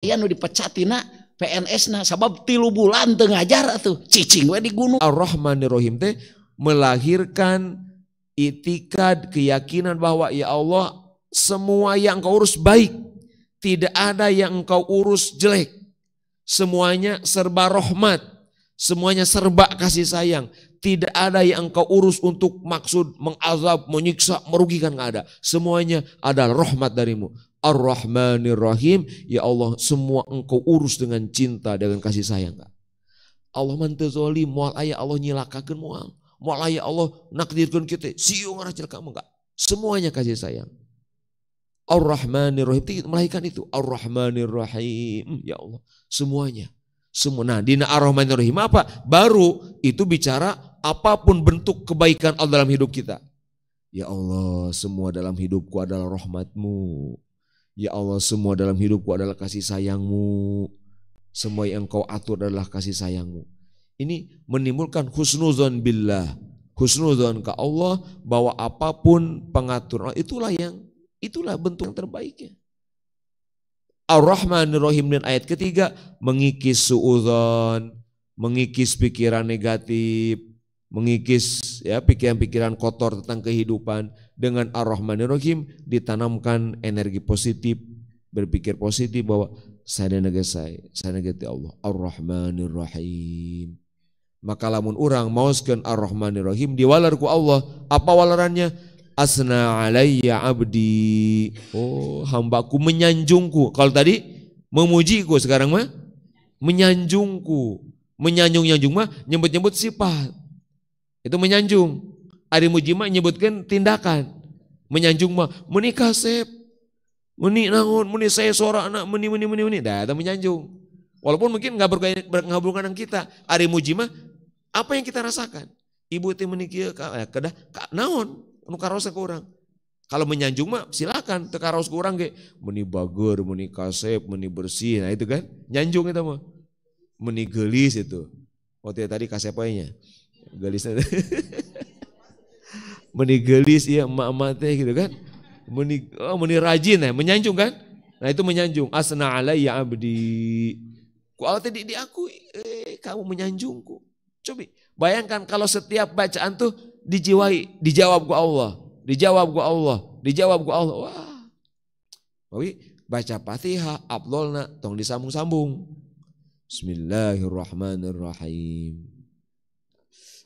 Aya nu dipecatina PNS-na sabab 3 bulan teu ngajar atuh cicing we di gunung. Ar-Rahmanir Rahim teh melahirkan itikad, keyakinan bahwa ya Allah semua yang engkau urus baik, tidak ada yang engkau urus jelek, semuanya serba rahmat, semuanya serba kasih sayang, tidak ada yang engkau urus untuk maksud mengazab, menyiksa, merugikan, gak ada, semuanya adalah rahmat darimu. Ar-Rahmanir Rahim, ya Allah semua engkau urus dengan cinta, dengan kasih sayang. Allah manteu zalim, moal aya Allah nyilakakeun moal aya Allah nakdirkeun kita siung ngaracil kamu enggak. Semuanya kasih sayang. Ar-Rahmanir Rahim melahirkan itu. Ar-Rahmanir Rahim, ya Allah semuanya. Semua. Nah, dina Ar-Rahmanir Rahim apa? Baru itu bicara apapun bentuk kebaikan Allah dalam hidup kita. Ya Allah, semua dalam hidupku adalah rahmat-Mu. Ya Allah, semua dalam hidupku adalah kasih sayang-Mu. Semua yang Engkau atur adalah kasih sayang-Mu. Ini menimbulkan husnuzon billah. Husnuzon ke Allah bahwa apapun pengaturan itulah bentuk yang terbaiknya. Ar-Rahmanir Rahim dan ayat ketiga mengikis suudzon, mengikis pikiran negatif, mengikis ya pikiran-pikiran kotor tentang kehidupan. Dengan Ar-Rahmanir Rahim ditanamkan energi positif, berpikir positif bahwa saya negati Allah. Ar-Rahmanir Rahim. Maka lamun orang mauskeun Ar-Rahmanir Rahim diwalar ku Allah, apa walarannya? Asna alayya abdi. Oh, hambaku menyanjungku. Kalau tadi memujiku, sekarang mah menyanjungku. Menyanjung mah nyebut-nyebut sifat. Itu menyanjung. Ari muji mah nyebutkan tindakan. Menyanjung mah meni kasep, meni naon, meni saya sora anak, meni. Dah itu menyanjung. Walaupun mungkin enggak berkabulkan dengan kita. Ari muji mah apa yang kita rasakan? Ibu teh meni kieu kedah naon nu karos ke urang. Kalau menyanjung mah silakan teu karos ke urang ge. Meni bager, meni kasep, meni bersih. Nah itu kan nyanjung itu mah. Meni geulis itu. Oh tadi kasep we nya. Geulisna. Meni geulis ya emak-emak teh gitu kan. Meni rajin ya, menyanjung kan? Nah itu menyanjung. Asna alayya abdi. Ku Allah tadi diakui, kamu menyanjungku. Coba bayangkan kalau setiap bacaan tuh dijawab ku Allah. Wah. Bawi baca Fatihah, afdolna tong disambung-sambung. Bismillahirrahmanirrahim.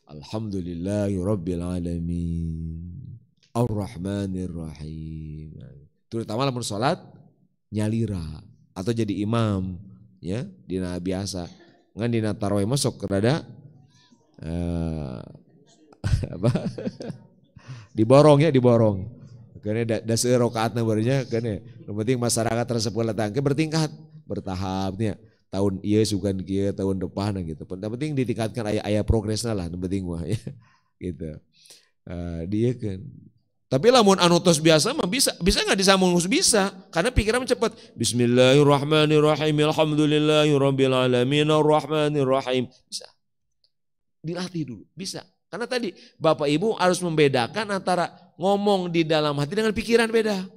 Alhamdulillahirabbil alamin. Ar-Rahmanir-Rahim. Terutama lamun salat nyalira atau jadi imam ya, dina biasa. Ngan dina tarawih masuk rada apa? diborong. Karena da seueur rakaatna barunya kana. Yang penting masyarakat resep latangke bertingkat, bertahapnya. Tahun ieu sugan kieu, tahun depan gitu. Yang penting ditingkatkan aya progresna lah, yang penting mah ya. Gitu. Dia kan. Tapi lamun anu tos biasa mah bisa enggak disambung bisa karena pikiran cepat. Bismillahirrahmanirrahim. Alhamdulillahirabbil alamin arrahmanirrahim. Bisa. Dilatih dulu, bisa. Karena tadi Bapak Ibu harus membedakan antara ngomong di dalam hati dengan pikiran beda.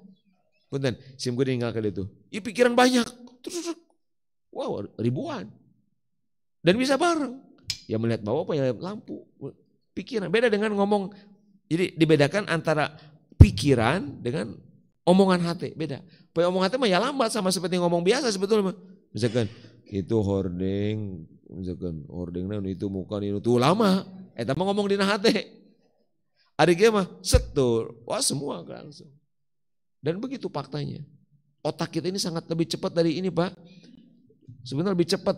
Punten, sim gue tinggal kali itu. Ih pikiran banyak. Terus wow, ribuan. Dan bisa bareng. Ya melihat bawah apa ya lampu. Pikiran beda dengan ngomong. Jadi dibedakan antara pikiran dengan omongan hati, beda. Omongan hati mah ya lambat sama seperti ngomong biasa sebetulnya. Misalkan itu hording, misalkan hordingnya itu muka itu lama. Eta mah ngomong dina hati. Ari ge mah setul, wah semua langsung. Dan begitu faktanya. Otak kita ini sangat lebih cepat dari ini, Pak. Sebenarnya lebih cepat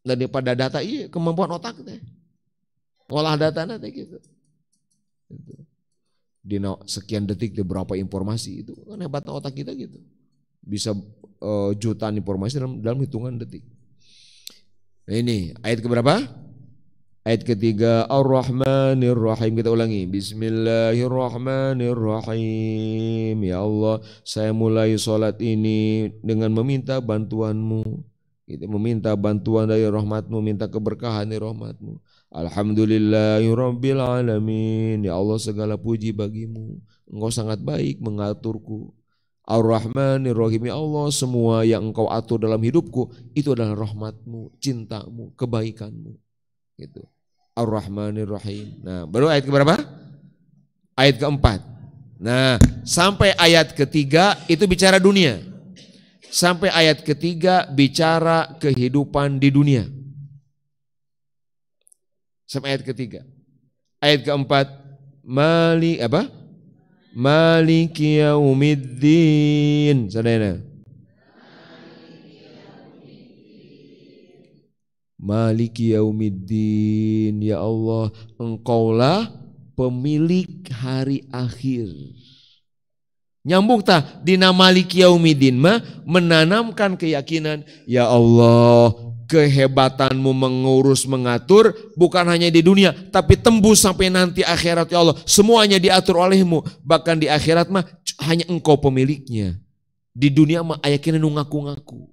daripada data, iya kemampuan otak teh. Ngolah data teh gitu. Di sekian detik di berapa informasi itu kan hebatnya otak kita gitu. Bisa jutaan informasi dalam hitungan detik. Nah ini ayat keberapa? Ayat ketiga, Ar-Rahmanir Rahim. Kita ulangi. Bismillahirrahmanirrahim. Ya Allah, saya mulai sholat ini dengan meminta bantuan-Mu. Kita meminta bantuan dari rahmat-Mu, minta keberkahan dari rahmat-Mu. Alhamdulillahirabbil alamin. Ya Allah, segala puji bagimu. Engkau sangat baik mengaturku. Ar-Rahmanir Rahim, ya Allah, semua yang engkau atur dalam hidupku itu adalah rahmatmu, cintamu, kebaikanmu. Gitu. Ar-Rahmanir Rahim. Nah, baru ayat keberapa? Ayat keempat. Nah, sampai ayat ketiga itu bicara dunia. Sampai ayat ketiga bicara kehidupan di dunia. Sampai ayat ketiga. Ayat keempat, Maliki yaumiddin. Saudara. Maliki yaumiddin, ya Allah, engkaulah pemilik hari akhir. Nyambung tah dina Maliki yaumiddin mah menanamkan keyakinan, ya Allah, kehebatanmu mengurus mengatur bukan hanya di dunia tapi tembus sampai nanti akhirat, ya Allah, semuanya diatur olehmu. Bahkan di akhirat mah hanya engkau pemiliknya. Di dunia mah ayakin nu ngaku-ngaku.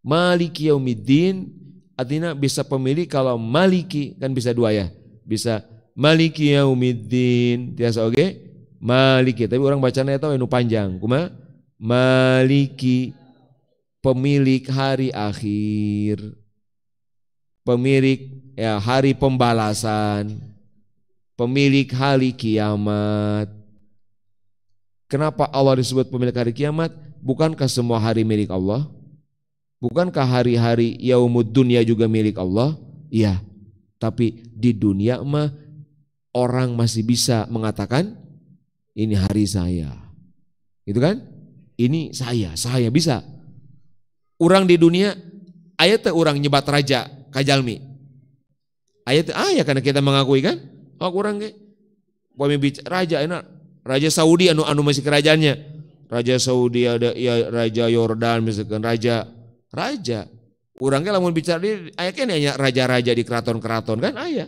Maliki yaumiddin artinya bisa pemilik. Kalau maliki kan bisa dua ya, bisa maliki yaumiddin tiasa oge maliki, tapi orang bacanya itu anu panjang kuma maliki, pemilik hari akhir, pemilik ya hari pembalasan, pemilik hari kiamat. Kenapa Allah disebut pemilik hari kiamat? Bukankah semua hari milik Allah? Bukankah hari-hari yaumud dunia juga milik Allah? Iya, tapi di dunia mah orang masih bisa mengatakan ini hari saya. Gitu kan? Ini saya bisa. Orang di dunia ayat orang nyebat raja kajalmi. Ayat karena kita mengakui kan? Oh kurang ke? Raja enak, raja Saudi anu masih kerajaannya. Raja Saudi ada ya, raja Yordan misalkan raja. Orangnya lamun bicara di ayatnya hanya raja-raja di keraton-keraton kan ayah.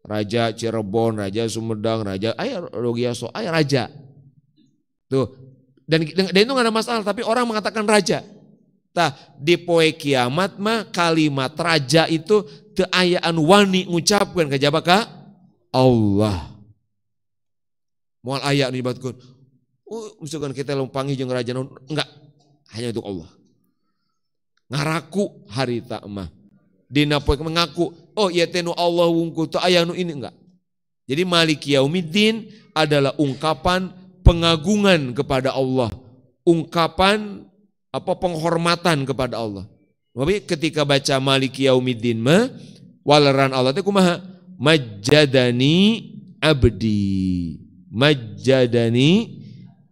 Raja Cirebon, raja Sumedang, raja Rogiaso, raja. Tuh. Dan itu enggak ada masalah, tapi orang mengatakan raja. Tah di poe kiamat mah kalimat raja itu teu aya anu wani ngucapkeun kajaba ka Allah. Moal aya nu nyebatkeun. Misalkan kita lumpangi jeung raja enggak, hanya untuk Allah. Ngaraku hari tak mah dina poe mengaku oh ieu teh nu Allah wungkul teu aya nu ini enggak. Jadi Maliki Yaumiddin adalah ungkapan pengagungan kepada Allah, ungkapan penghormatan kepada Allah. Tapi ketika baca Maliki Yaumiddin mah waleran Allah teh kumaha? Majjadani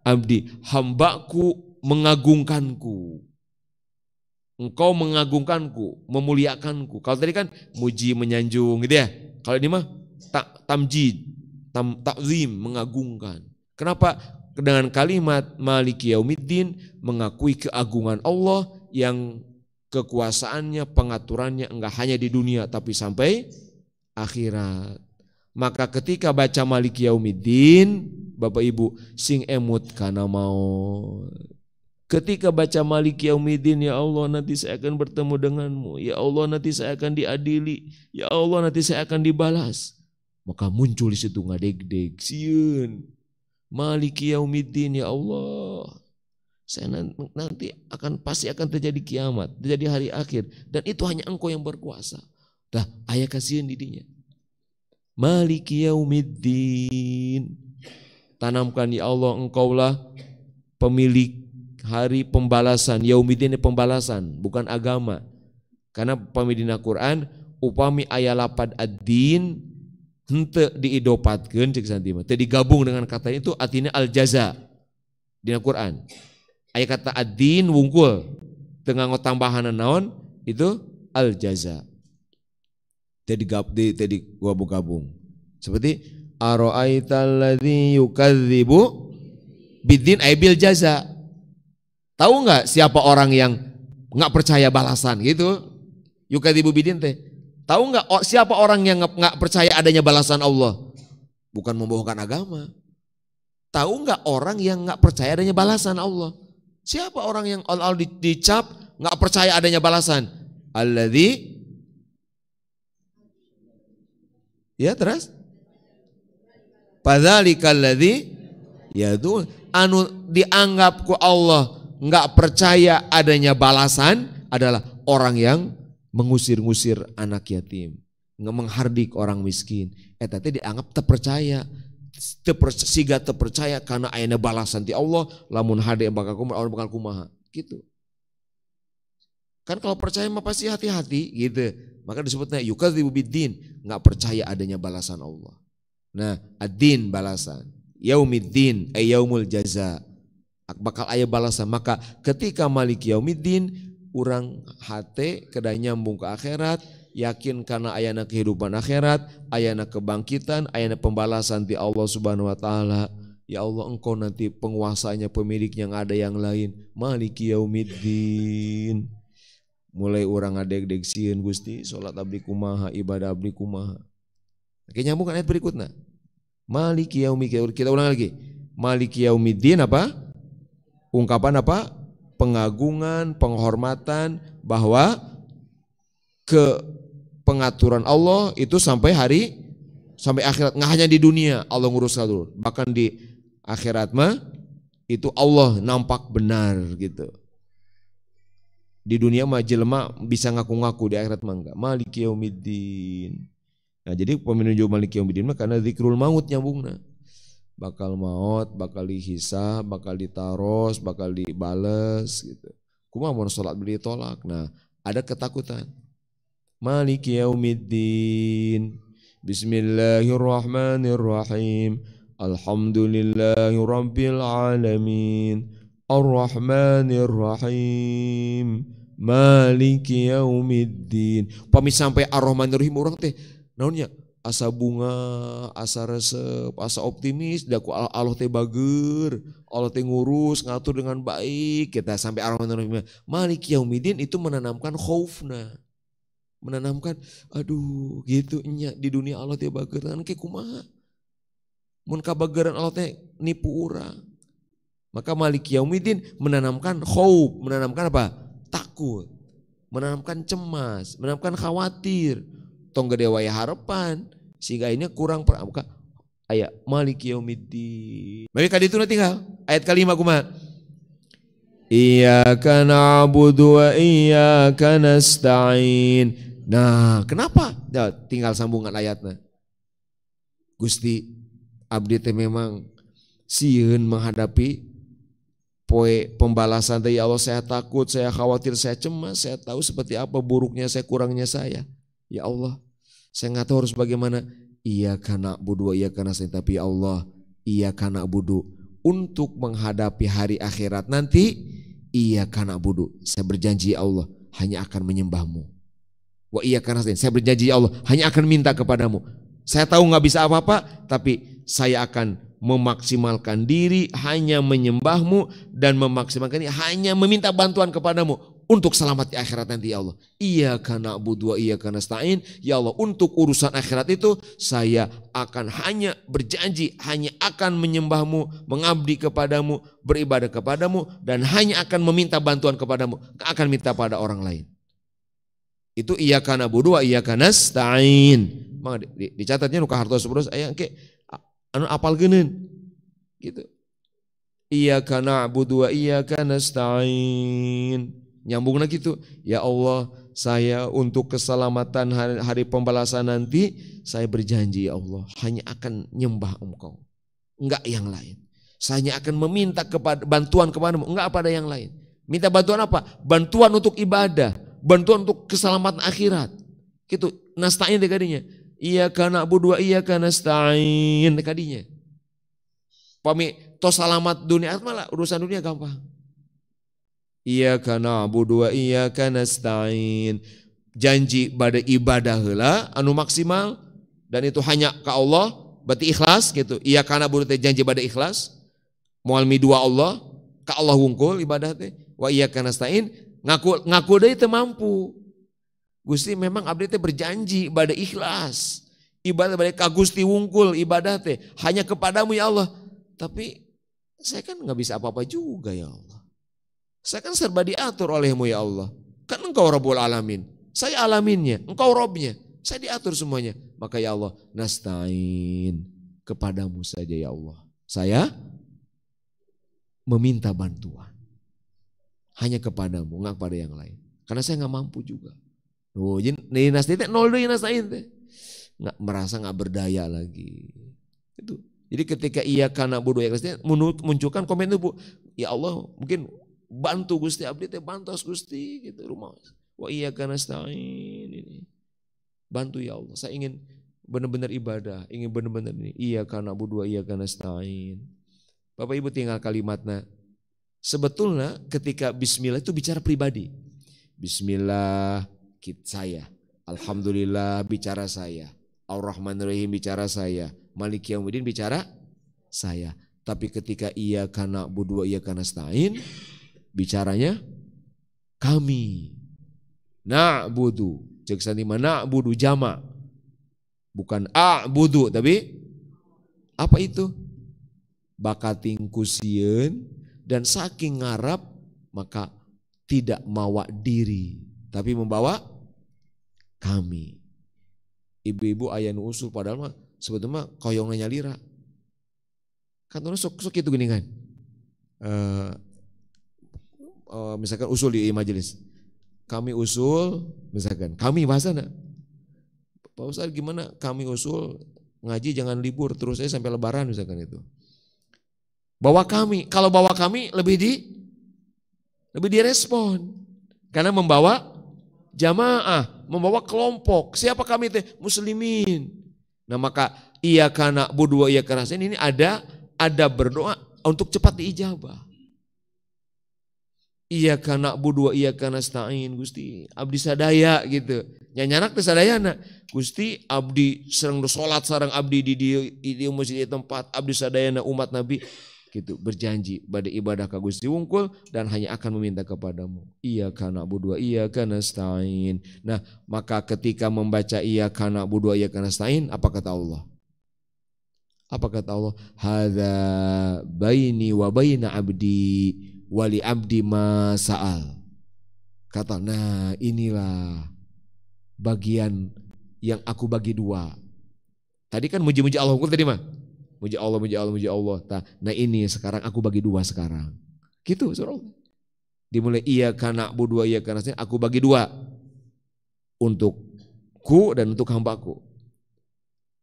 abdi, hambaku mengagungkanku. Engkau mengagungkanku, memuliakanku. Kalau tadi kan muji menyanjung gitu ya. Kalau ini mah tamjid, takzim, mengagungkan. Kenapa? Dengan kalimat Maliki Yaumiddin mengakui keagungan Allah yang kekuasaannya, pengaturannya enggak hanya di dunia tapi sampai akhirat. Maka ketika baca Maliki Yaumiddin, Bapak Ibu sing emut kana maut. Ketika baca Maliki Yaumiddin, ya Allah nanti saya akan bertemu denganmu, ya Allah nanti saya akan diadili, ya Allah nanti saya akan dibalas. Maka muncul di situ ngadeg-deg, sieun Maliki Yaumiddin, ya Allah saya nanti pasti akan terjadi kiamat, terjadi hari akhir, dan itu hanya Engkau yang berkuasa. Dah aya kasieun di dinya. Maliki Yaumiddin, tanamkan ya Allah Engkaulah pemilik hari pembalasan. Yaumiddin pembalasan, bukan agama. Karena pamidina Quran upami aya lapad ad-din henteu diidopatkeun cek santi mah, teu digabung dengan kata itu artinya al-jaza. Dina Quran aya kata ad-din wungkul teu nganggo tambahan naon itu al-jaza. Teu digabung-gabung. Seperti ara'aital ladzi yukadzibu biddin ay bil jaza. Tahu nggak siapa orang yang nggak percaya balasan gitu? Yukadzibu biddin teh. Tahu nggak siapa orang yang nggak percaya adanya balasan Allah? Bukan membohongkan agama. Tahu nggak orang yang nggak percaya adanya balasan Allah? Siapa orang yang Allah dicap nggak percaya adanya balasan? Alladzi, ya terus? Padzalikal ladzi yadul, anu dianggap ku Allah nggak percaya adanya balasan adalah orang yang mengusir-ngusir anak yatim, menghardik orang miskin. Eta teh dianggap terpercaya. Siga terpercaya karena ayana balasan ti Allah, lamun hade bakal kumaha, orang bakal kumaha gitu. Kan kalau percaya mah pasti hati-hati gitu. Maka disebutnya yukadzibu biddin, enggak percaya adanya balasan Allah. Nah, ad-din balasan, yaumiddin ay yaumul jaza. Bakal aya balasan. Maka ketika malik yaumiddin, urang hate kedah nyambung ke akhirat, yakin karena ayana kehidupan akhirat, ayana kebangkitan, ayana pembalasan di Allah Subhanahu wa taala. Ya Allah, Engkau nanti penguasanya, pemiliknya, yang ada yang lain. Maliki yaumiddin. Mulai orang ngadeg-deg sieun Gusti, salat abdi kumaha, ibadah abdi kumaha. Oke, nyambung ayat berikutnya. Maliki yaumiddin. Kita ulang lagi. Maliki yaumiddin apa? Ungkapan apa? Pengagungan, penghormatan bahwa ke pengaturan Allah itu sampai akhirat, nggak hanya di dunia Allah ngurus dulu, bahkan di akhirat mah itu Allah nampak benar gitu. Di dunia mah jelema bisa ngaku-ngaku, di akhirat mah enggak. Maliki yaumiddin. Nah, jadi pemenuju maliki yaumiddin mah karena zikrul maut nyambungna. Bakal maut, bakal dihisab, bakal ditaros, bakal dibales gitu. Kumaha mun salat beli tolak. Nah, ada ketakutan. Maliki yaumiddin. Bismillahirrahmanirrahim. Alhamdulillahi rabbil alamin. Ar-Rahmanir-Rahim. Maliki yaumiddin. Pami sampai Ar-Rahmanir-Rahim orang teh naonnya? Asa bunga, asa resep, asa optimis, daku Allah teh bager, Allah teh ngurus, ngatur dengan baik. Kita sampai Ar-Rahmanir-Rahim. Maliki yaumiddin itu menanamkan khaufna. Menanamkan aduh gitu nya di dunia Allah teh bager kan ke kumaha. Mun kabageran Allah teh nipu urang. Maka maliki yaumiddin menanamkan khauf, menanamkan apa? Takut, menanamkan cemas, menanamkan khawatir. Tong gede waya harapan, sehingga ini kurang maka ayat maliki yaumiddin. Maka kali itu tinggal ayat kelima kumaha? Iyyaka na'budu wa iyyaka nasta'in. Nah, kenapa? Nah, tinggal sambungan ayatnya. Gusti, abdi teh memang sieun menghadapi poe pembalasan dari Allah. Saya takut, saya khawatir, saya cemas, saya tahu seperti apa buruknya saya, kurangnya saya. Ya Allah, saya nggak tahu harus bagaimana. Iyyaka na'budu wa iyyaka nasta'in. Tapi ya Allah, iyyaka na'budu, untuk menghadapi hari akhirat nanti, iyyaka na'budu, saya berjanji ya Allah hanya akan menyembahmu. Wa iyyaka nasta'in, saya berjanji ya Allah hanya akan minta kepadamu. Saya tahu nggak bisa apa-apa, tapi saya akan memaksimalkan diri hanya menyembahmu dan memaksimalkan diri hanya meminta bantuan kepadamu untuk selamat di akhirat nanti ya Allah. Iyyaka na'budu wa iyyaka nasta'in. Ya Allah, untuk urusan akhirat itu saya akan hanya berjanji, hanya akan menyembahmu, mengabdi kepadamu, beribadah kepadamu, dan hanya akan meminta bantuan kepadamu, akan minta pada orang lain. Itu iyyaka na'budu wa iyyaka nasta'in. Maka dicatatnya nu ka hartos terus aya engke anu apal geuneun gitu. Iyyaka na'budu wa iyyaka nasta'in. Nyambungna gitu. Ya Allah, saya untuk keselamatan hari pembalasan nanti, saya berjanji ya Allah hanya akan nyembah Engkau, enggak yang lain. Saya hanya akan meminta bantuan kepadamu, enggak pada yang lain. Minta bantuan apa? Bantuan untuk ibadah, bantuan untuk keselamatan akhirat. Gitu. Nasta'in dekadinya. Iyyaka na'budu wa iyyaka nasta'in dekadinya. Pami tos selamat dunia malah urusan dunia gampang. Iyyaka na'budu wa iyyaka nasta'in. Janji pada ibadah heula anu maksimal dan itu hanya ke Allah, berarti ikhlas gitu. Iyyaka na'budu teh janji pada ikhlas. Moal mi dua Allah, ka Allah wungkul ibadah teh. Wa iyyaka nasta'in ngaku deui teu mampu. Gusti memang abdi teh berjanji pada ikhlas. Ibadah pada ka Gusti wungkul ibadah teh hanya kepadamu ya Allah. Tapi saya kan nggak bisa apa-apa juga ya Allah. Saya kan serba diatur olehmu ya Allah. Kan Engkau Rabbul Alamin. Saya alaminnya, Engkau Robnya. Saya diatur semuanya. Maka ya Allah, nasta'in, kepadamu saja ya Allah. Saya meminta bantuan. Hanya kepadamu, nggak kepada yang lain. Karena saya nggak mampu juga. Oh, jadi nasti teh nol deui nastain teh. Nggak merasa nggak berdaya lagi. Itu. Jadi ketika iya kana budu ya Gusti munculkan komen itu Bu. Ya Allah, mungkin bantu Gusti abdi teh bantos Gusti gitu rumah. Wa iya kana nasta'in ini. Bantu ya Allah. Saya ingin benar-benar ibadah, ingin benar-benar ini. Iya kana budu iya kana nasta'in. Bapak Ibu tinggal kalimatnya. Sebetulnya ketika bismillah itu bicara pribadi. Bismillah saya. Alhamdulillah bicara saya. Ar-Rahmanir-Rahim bicara saya. Maliki Yaumiddin bicara saya. Tapi ketika iya kana budu iya kana nasta'in bicaranya kami. Na'budu. Cek sanima na'budu jama. Bukan a'budu tapi apa itu? Bakating kusieun dan saking ngarap maka tidak mawa diri tapi membawa kami. Ibu-ibu aya nu usul padahal mah sebetulnya koyong nyalira. Kan sok itu gini kan. Misalkan usul di majelis. Kami usul misalkan kami bahasana. Pak Ustaz gimana kami usul ngaji jangan libur terus saya sampai lebaran misalkan itu. Bawa kami, kalau bawa kami lebih direspon. Karena membawa jamaah, membawa kelompok. Siapa kami teh? Muslimin. Nah maka iya kana budu iya kana ini ada berdoa untuk cepat diijabah. Iya kana budu iya kana nasta'in Gusti, abdi sadaya gitu. Nyanyanak teh sadayana. Gusti abdi sareng salat sareng abdi di masjid tempat abdi sadayana umat Nabi. Gitu berjanji pada ibadah ka Gusti wungkul dan hanya akan meminta kepadamu. Iya kana budu iya kana nasta'in. Nah, maka ketika membaca iya kana budu iya kana nasta'in, apa kata Allah? Apa kata Allah? Hadza baini wa baina abdi wali abdi ma sa'al. Kata, nah inilah bagian yang aku bagi dua. Tadi kan muji-muji Allah wungkul tadi mah. Muji Allah, muji Allah, muji Allah. Nah ini sekarang aku bagi dua sekarang. Gitu surah Allah. Dimulai iya kana budu iya kana nasta'in, aku bagi dua. Untukku dan untuk hambaku.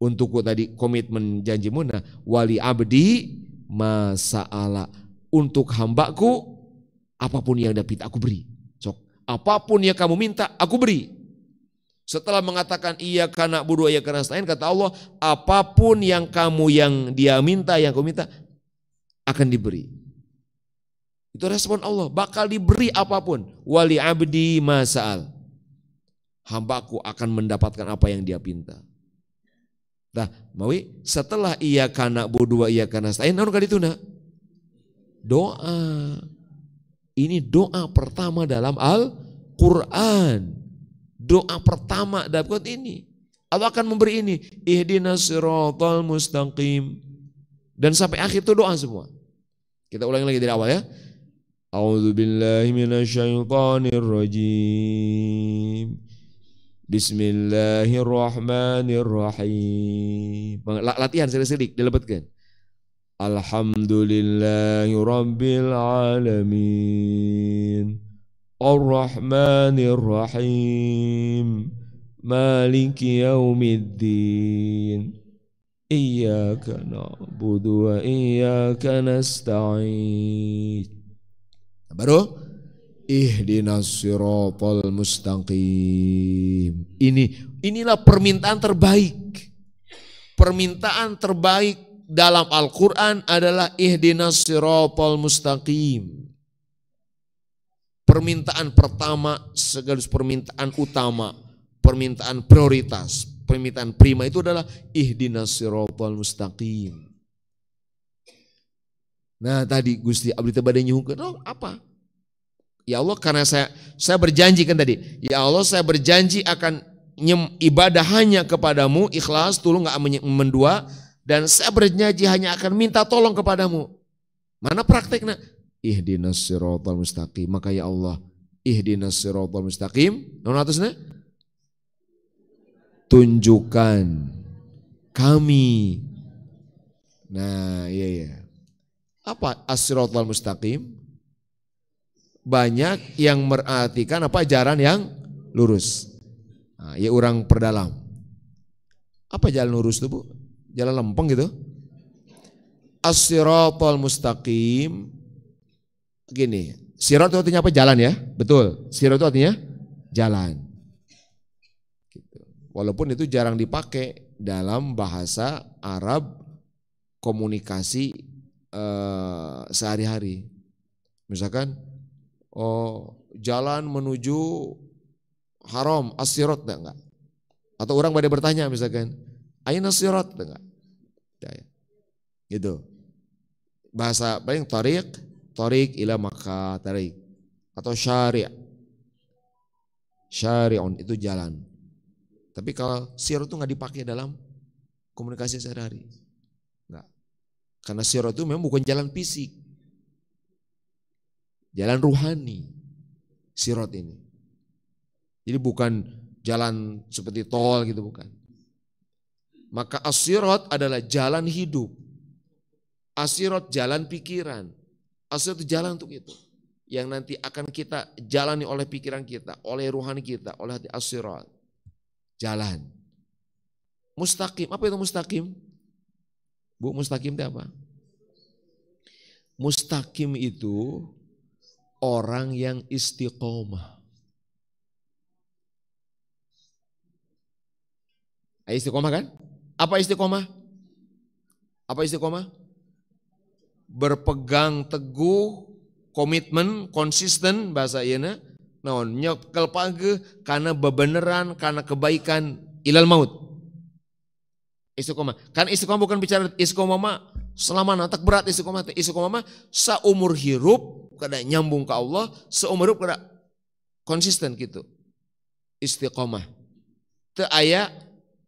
Untukku tadi komitmen janjimu nah wali abdi masa'ala. Untuk hambaku apapun yang dia minta aku beri. Sok, apapun yang kamu minta aku beri. Setelah mengatakan iya kana budu iya kana nasta'in kata Allah apapun yang dia minta yang kamu minta akan diberi. Itu respon Allah bakal diberi apapun. Wali abdi masa'al. Hambaku akan mendapatkan apa yang dia minta. Nah, mawi setelah iya kana budu iya kana nasta'in naon kadituna? Doa. Ini doa pertama dalam Al-Qur'an. Doa pertama dapat ini. Allah akan memberi ini. Ihdinas siratal mustaqim. Dan sampai akhir itu doa semua. Kita ulangi lagi dari awal ya. A'udzubillahi minasyaitonirrajim. Bismillahirrahmanirrahim. Latihan sidik-sidik dilebetkan. Alhamdulillahi rabbil alamin. Ar-Rahmanir Rahim Maliki Yaumiddin Iyyaka na'budu wa iyyaka nasta'in. Baru ihdinas siratal mustaqim. Inilah permintaan terbaik. Permintaan terbaik dalam Al-Qur'an adalah ihdinas siratal mustaqim. Permintaan pertama, sekaligus permintaan utama, permintaan prioritas, permintaan prima itu adalah ihdinas siratal mustaqim. Nah tadi Gusti abdi teh bade nyuhunkeun apa? Ya Allah karena saya berjanji kan tadi. Ya Allah saya berjanji akan ibadah hanya kepadamu, ikhlas, tulung gak mendua. Dan saya berjanji hanya akan minta tolong kepadamu. Mana prakteknya? Ihdinas siratal mustaqim. Maka ya Allah, ihdinas siratal mustaqim. Naon atusna? Tunjukkan kami. Nah, iya. Apa as-siratal mustaqim? Banyak yang merartikan apa jalan yang lurus. Nah, ya orang perdalam. Apa jalan lurus itu Bu? Jalan lempeng gitu? As-siratal mustaqim. Gini, sirat itu artinya apa? Jalan ya? Betul, sirat itu artinya jalan. Gitu. Walaupun itu jarang dipakai dalam bahasa Arab komunikasi sehari-hari. Misalkan, jalan menuju haram, as-sirat enggak? Atau orang pada bertanya misalkan, aina sirat enggak? Gitu. Bahasa paling tariq ila Makkah, tariq. Atau syari'un itu jalan. Tapi kalau sirat itu enggak dipakai dalam komunikasi sehari-hari. Enggak. Karena sirat itu memang bukan jalan fisik. Jalan ruhani. Sirat ini. Jadi bukan jalan seperti tol gitu, bukan. Maka as-sirat adalah jalan hidup. As-sirat jalan pikiran. As-sirat jalan untuk itu. Yang nanti akan kita jalani oleh pikiran kita, oleh ruhani kita, oleh hati as-sirat. Jalan. Mustaqim, apa itu mustaqim? Bu, mustaqim itu apa? Mustaqim itu orang yang istiqomah. Istiqomah kan? Apa istiqomah? Apa istiqomah? Berpegang teguh, komitmen, konsisten bahasa ieu naon nyekel page kana bebeneran, kana kebaikan ilal maut. Istiqomah. Kan istiqomah bukan bicara istiqomah mah selamana tak berat istiqomah. Istiqomah mah saumur hirup kada nyambung ke Allah, seumur hirup kada konsisten gitu. Istiqomah. Teu aya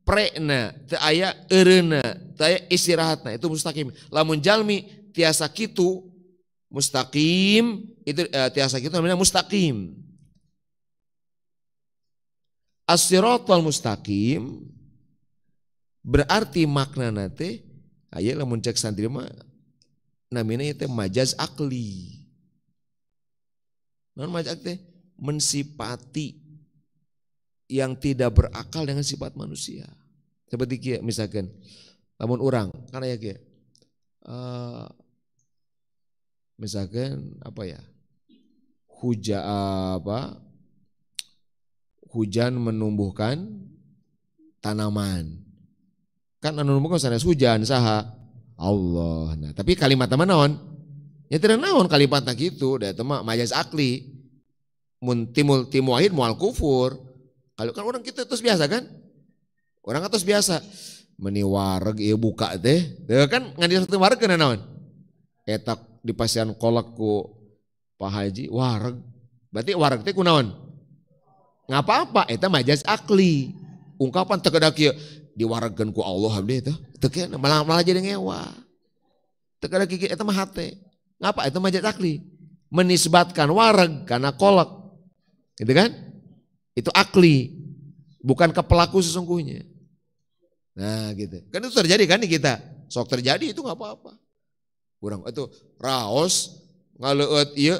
prena, teu aya eureuna, teu aya istirahatna, itu mustaqim. Lamun jalmi tiasa kitu mustaqim, itu tiasa kitu namanya mustaqim. As-siratal mustaqim berarti maknana teh aya lamun cek santri mah namina teh majaz akli. Naon majaz teh? Mensifati yang tidak berakal dengan sifat manusia. Seperti kia misalkan lamun orang kan aya kia misalkan apa ya? Hujan menumbuhkan tanaman. Kan anu numbuhkan sanes hujan saha? Allah. Nah, tapi kalimat mana naon? Ya tidak naon kalimatna kitu, da eta mah majaz akli. Mun timul wahid moal kufur. Kalau kan orang kita terus biasa kan? Orang terus biasa meni wareg ieu buka teh. Teu kan ngan di wareg kana naon? Eta dipasian kolak ku Pak Haji wareg. Berarti wareg teh kunaon? Ngapa-apa eta majaz akli. Ungkapan teu kada kieu diwaregkeun ku Allah abdi eta. Teu kieu malah jadi ngewa. Teu kada kieu eta mah hate. Ngapa eta majaz akli? Menisbatkan wareg kana kolak. Gitu kan? Itu akli, bukan ke pelaku sesungguhnya. Nah gitu, kan itu terjadi kan di kita. Sok terjadi itu nggak apa-apa. Kurang itu raos ngaleueut ieu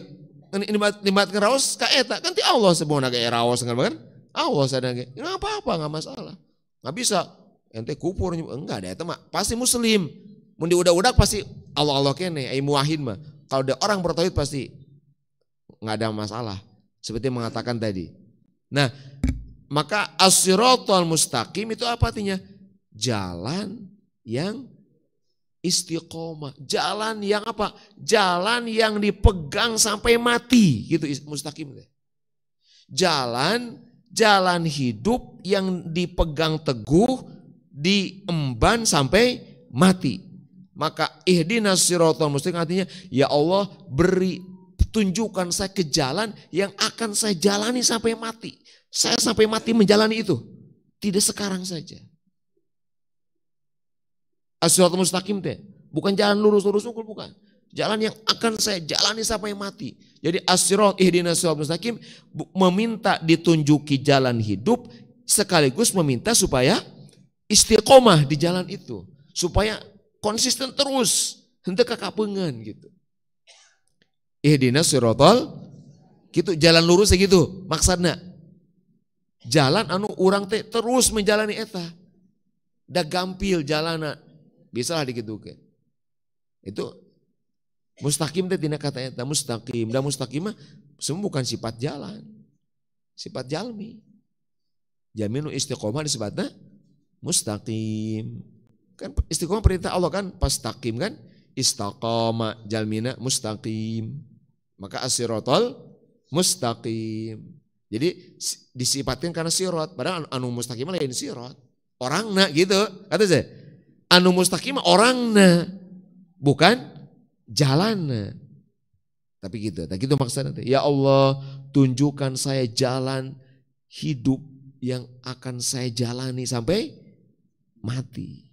nimatkeun raos ka eta kan ti Allah sebenarnya kayak raos kan Allah sadang nggak apa-apa nggak masalah. Nggak bisa ente kufur enggak ada eta mah pasti muslim. Mun diudak-udak pasti Allah kene ai muwahhid mah. Kalau ada orang bertauhid pasti nggak ada masalah. Seperti mengatakan tadi. Nah, maka as-siratal mustaqim itu apa artinya? Jalan yang istiqomah. Jalan yang apa? Jalan yang dipegang sampai mati. Gitu mustaqim. Jalan hidup yang dipegang teguh, diemban sampai mati. Maka ihdinas siratal mustaqim artinya ya Allah tunjukkan saya ke jalan yang akan saya jalani sampai mati. Saya sampai mati menjalani itu. Tidak sekarang saja. As-siratal mustaqim teh bukan jalan lurus-lurus bukan. Jalan yang akan saya jalani sampai mati. Jadi as-sirat ihdinas siratal mustaqim meminta ditunjuki jalan hidup sekaligus meminta supaya istiqomah di jalan itu. Supaya konsisten terus henteu kakapeungan gitu. Ihdinas siratal gitu, jalan lurus gitu maksudna. Jalan anu urang teh terus menjalani eta. Da gampil jalana. Bisalah digitukeun. Itu mustaqim teh tina kata eta mustaqim. Da mustaqim mah semua bukan sifat jalan. Sifat jalmi. Jalmi nu istiqomah disebutna mustaqim. Kan istiqomah perintah Allah kan, pastaqim kan, istaqama jalmina mustaqim. Maka as-siratal mustaqim. Jadi disifatkan karena sirat, padahal anu mustaqim lain sirat. Orangna gitu, kata saya. Anu mustaqim orangna, bukan jalanna. Tapi gitu, tak gitu maksudnya. Ya Allah, tunjukkan saya jalan hidup yang akan saya jalani sampai mati.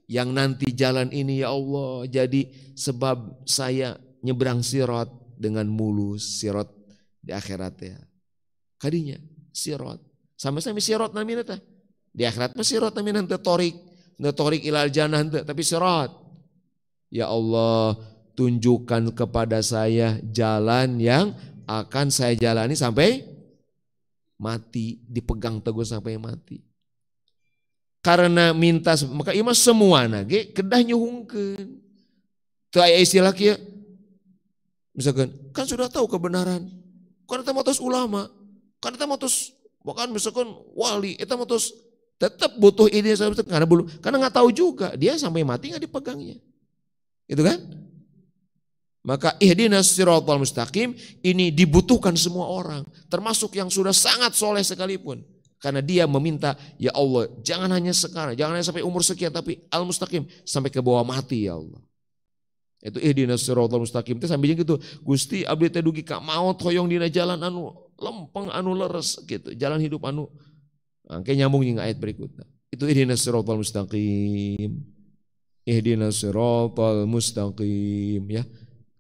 Yang nanti jalan ini ya Allah jadi sebab saya nyebrang sirat dengan mulus, sirat di akhirat ya. Kadinya sirat. Sama-sama sirat namina teh. Di akhirat mah sirat namina teu torik ilal jannah teu, tapi sirat. Ya Allah, tunjukkan kepada saya jalan yang akan saya jalani sampai mati, dipegang teguh sampai mati. Karena minta maka ieu mah semuana ge kedah nyuhungkeun. Teu aya istilah kieu. Misalkan kan sudah tahu kebenaran. Kan eta mah tos ulama. Kan eta mah tos bahkan misalkan wali, eta mah tos tetap butuh ide karena enggak tahu juga dia sampai mati enggak dipegangnya. Itu kan? Maka ihdinas siratal mustaqim ini dibutuhkan semua orang, termasuk yang sudah sangat soleh sekalipun. Karena dia meminta, ya Allah jangan hanya sekarang, jangan hanya sampai umur sekian, tapi al-mustaqim sampai ke bawah mati ya Allah. Itu ihdinas siratal mustaqim itu sambil gitu, Gusti abdi teh dugi ka maot hoyong dina jalan anu lempeng anu leres gitu, jalan hidup anu. Angke nyambung jeung ayat berikutnya. Itu ihdinas siratal mustaqim. Ihdinas siratal mustaqim ya.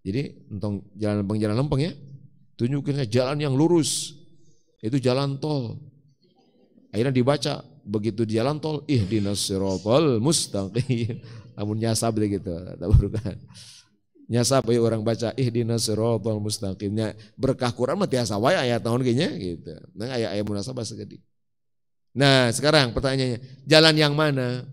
Jadi entong jalan lempeng ya. Tunjukin jalan yang lurus. Itu jalan tol. Akhirnya dibaca begitu di jalan tol ihdinas siratal mustaqim. Namun nyasab gitu, tak kan. Nyasab ya orang baca ihdinas siratal mustaqimnya berkah Quran mah tiasa wae aya tahun kayaknya gitu. Nah aya munasabah segede. Nah, sekarang pertanyaannya, jalan yang mana?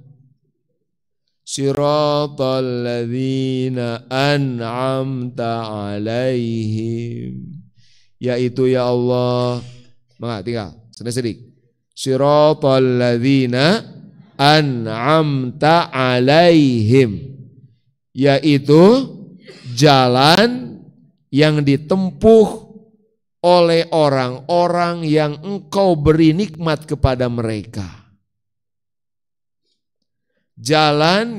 Siratal ladzina an'amta alaihim. Yaitu ya Allah. Maka tinggal sedikit. Siratal ladzina an'amta alaihim. Yaitu jalan yang ditempuh oleh orang-orang yang engkau beri nikmat kepada mereka. Jalan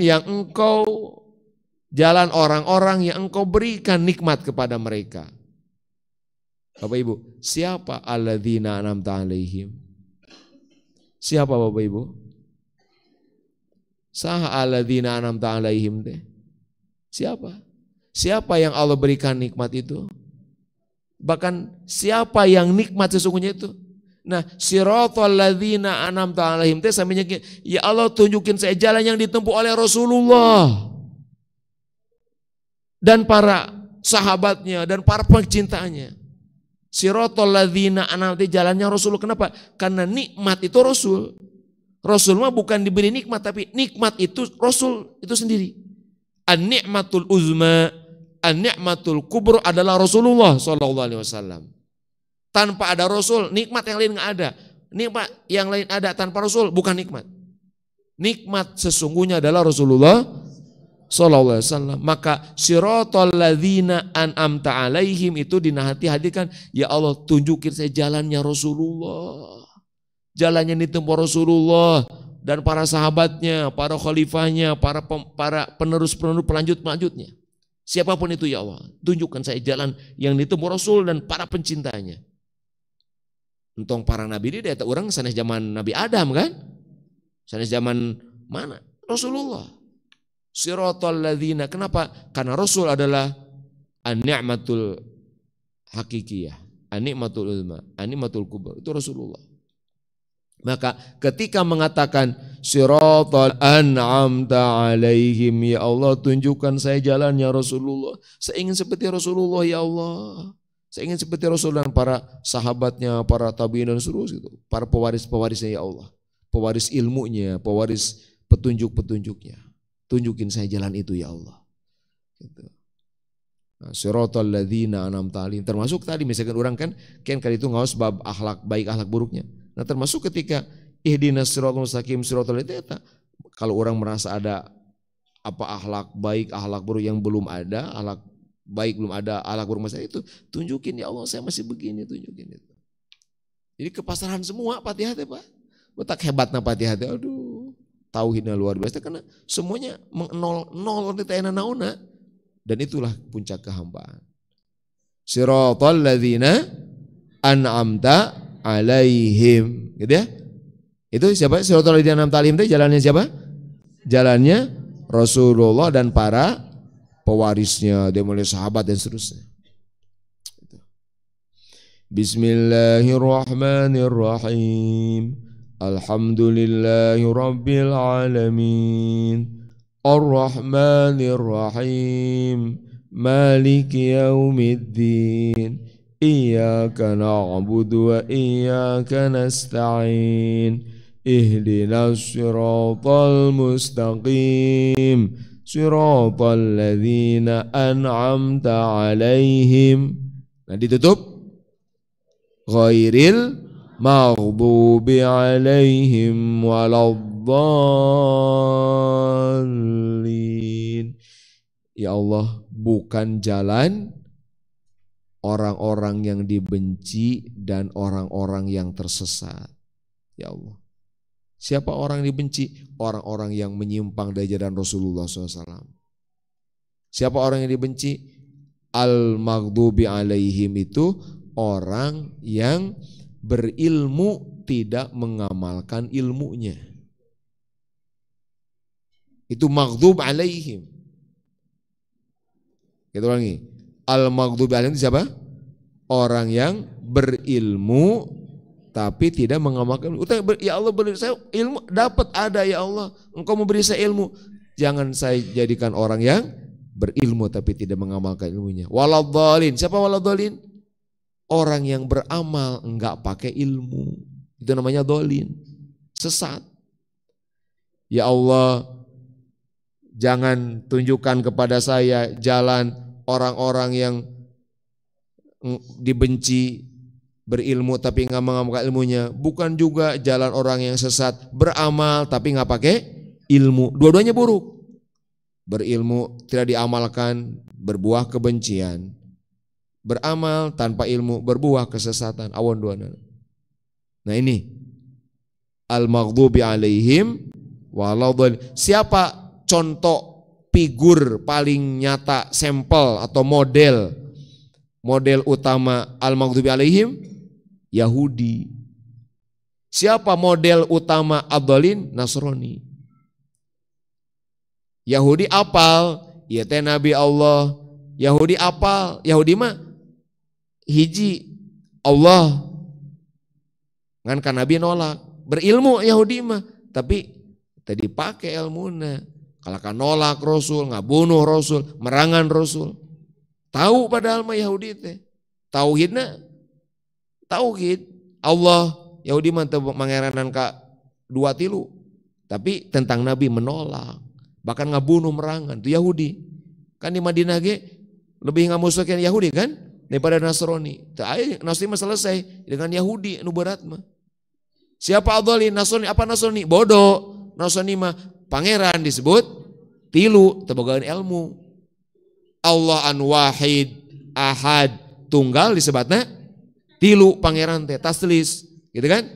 orang-orang yang engkau berikan nikmat kepada mereka. Bapak Ibu, siapa alladzina an'amta alaihim? Siapa Bapak Ibu? Saha alladzina an'amta alaihim teh? Siapa? Siapa yang Allah berikan nikmat itu? Bahkan siapa yang nikmat sesungguhnya itu? Nah, siratal ladzina an'amta alaihim teh samanya ya Allah tunjukin saya jalan yang ditempuh oleh Rasulullah dan para sahabatnya dan para pencintanya. Siratal ladzina an'amta jalannya Rasul. Kenapa? Karena nikmat itu Rasul. Rasul mah bukan diberi nikmat, tapi nikmat itu Rasul itu sendiri. An-ni'matul uzma, an-ni'matul kubra adalah Rasulullah SAW. Tanpa ada Rasul, nikmat yang lain nggak ada. Nikmat yang lain ada tanpa Rasul, bukan nikmat. Nikmat sesungguhnya adalah Rasulullah SAW. Maka siratal ladzina an'amta alaihim itu dinahati-hatikan. Ya Allah tunjukin saya jalannya Rasulullah. Jalannya ditempuh Rasulullah dan para sahabatnya, para khalifahnya, para penerus-penerus pelanjutnya. Siapapun itu ya Allah, tunjukkan saya jalan yang ditempuh Rasul dan para pencintanya. Entong para nabi ini data orang sanes zaman Nabi Adam kan? Sanes zaman mana? Rasulullah. Siratal ladzina. Kenapa? Karena Rasul adalah an-ni'matul hakikiyah, an-ni'matul uzma, an-ni'matul kubra. Itu Rasulullah. Maka ketika mengatakan siratal an'amta alaihim. Ya Allah, tunjukkan saya jalannya Rasulullah. Saya ingin seperti Rasulullah ya Allah. Saya ingin seperti Rasul dan para sahabatnya, para tabi'in dan seterusnya gitu. Para pewaris-pewarisnya ya Allah. Pewaris ilmunya, pewaris petunjuk-petunjuknya. Tunjukin saya jalan itu ya Allah. Gitu. Nah, siratal ladzina an'amta alaihim. Termasuk tadi misalkan orang kan kali itu ngaos bab akhlak baik akhlak buruknya. Nah, termasuk ketika ihdinas siratal mustaqim siratal ladzina, kalau orang merasa ada apa akhlak baik akhlak buruk yang belum ada, akhlak baik belum ada, akhlak buruk masih itu, tunjukin ya Allah saya masih begini, tunjukin itu. Jadi kepasrahan semua Fatihah teh Pak. Betak hebatna Fatihah teh. Aduh, tauhidnya luar biasa karena semuanya nol di tayana nauna. Dan itulah puncak kehambaan. Siratal ladzina an'amta alaihim, gitu ya. Itu siapa? Siratal ladzina an'amta alaihim itu jalannya siapa? Jalannya Rasulullah dan para pewarisnya, dia mulai sahabat dan seterusnya. Bismillahirrahmanirrahim. Alhamdulillahi rabbil alamin. Ar-Rahmanir-Rahim, Maliki yaumiddin, Iyyaka na'budu wa iyyaka nasta'in, Ihdinas siratal mustaqim, Siratal ladzina an'amta alaihim. Nah ditutup, Ghairil maghdubi alaihim waladdallin. Ya Allah, bukan jalan orang-orang yang dibenci dan orang-orang yang tersesat. Ya Allah, siapa orang yang dibenci? Orang-orang yang menyimpang dari jalan Rasulullah SAW. Siapa orang yang dibenci? Al-maghdubi alaihim itu orang yang berilmu tidak mengamalkan ilmunya. Itu maghdub alaihim. Kita ulangi. Al-maghdub alaihim itu siapa? Orang yang berilmu tapi tidak mengamalkan. Ya Allah, beri saya ilmu, dapat ada ya Allah. Engkau memberi saya ilmu. Jangan saya jadikan orang yang berilmu tapi tidak mengamalkan ilmunya. Waladhdallin. Siapa waladhdallin? Orang yang beramal enggak pakai ilmu. Itu namanya dhalin. Sesat. Ya Allah, jangan tunjukkan kepada saya jalan orang-orang yang dibenci, berilmu tapi nggak mengamalkan ilmunya. Bukan juga jalan orang yang sesat, beramal tapi nggak pakai ilmu. Dua-duanya buruk. Berilmu tidak diamalkan, berbuah kebencian. Beramal tanpa ilmu, berbuah kesesatan. Awan duana. Nah ini al-maghdubi alaihim waladhdallin. Siapa contoh figur paling nyata, sampel atau model utama al-maghdubi alaihim? Yahudi. Siapa model utama ad-dhalin? Nasrani. Yahudi apal, ya teh Nabi Allah. Yahudi apal, Yahudi mah hiji Allah. Ngan kan Nabi nolak. Berilmu Yahudi mah, tapi tadi pakai ilmuna. Kalau kan nolak Rasul, ngabunuh Rasul, merangan Rasul. Tahu padahal mah Yahudi teh. Tauhidna tauhid Allah. Yahudi mah teu mangeranan ka 2-3. Tapi tentang Nabi menolak. Bahkan ngabunuh merangan itu Yahudi. Kan di Madinah ge lebih ngamusuhkeun Yahudi kan daripada Nasrani. Nasrani mah selesai dengan Yahudi anu berat mah. Siapa adzalin? Nasrani. Apa Nasrani? Bodoh. Nasrani mah pangeran disebut 3, tebogaan ilmu. Allah an wahid, ahad, tunggal disebutna 3, pangeran teh taslis, gitu kan?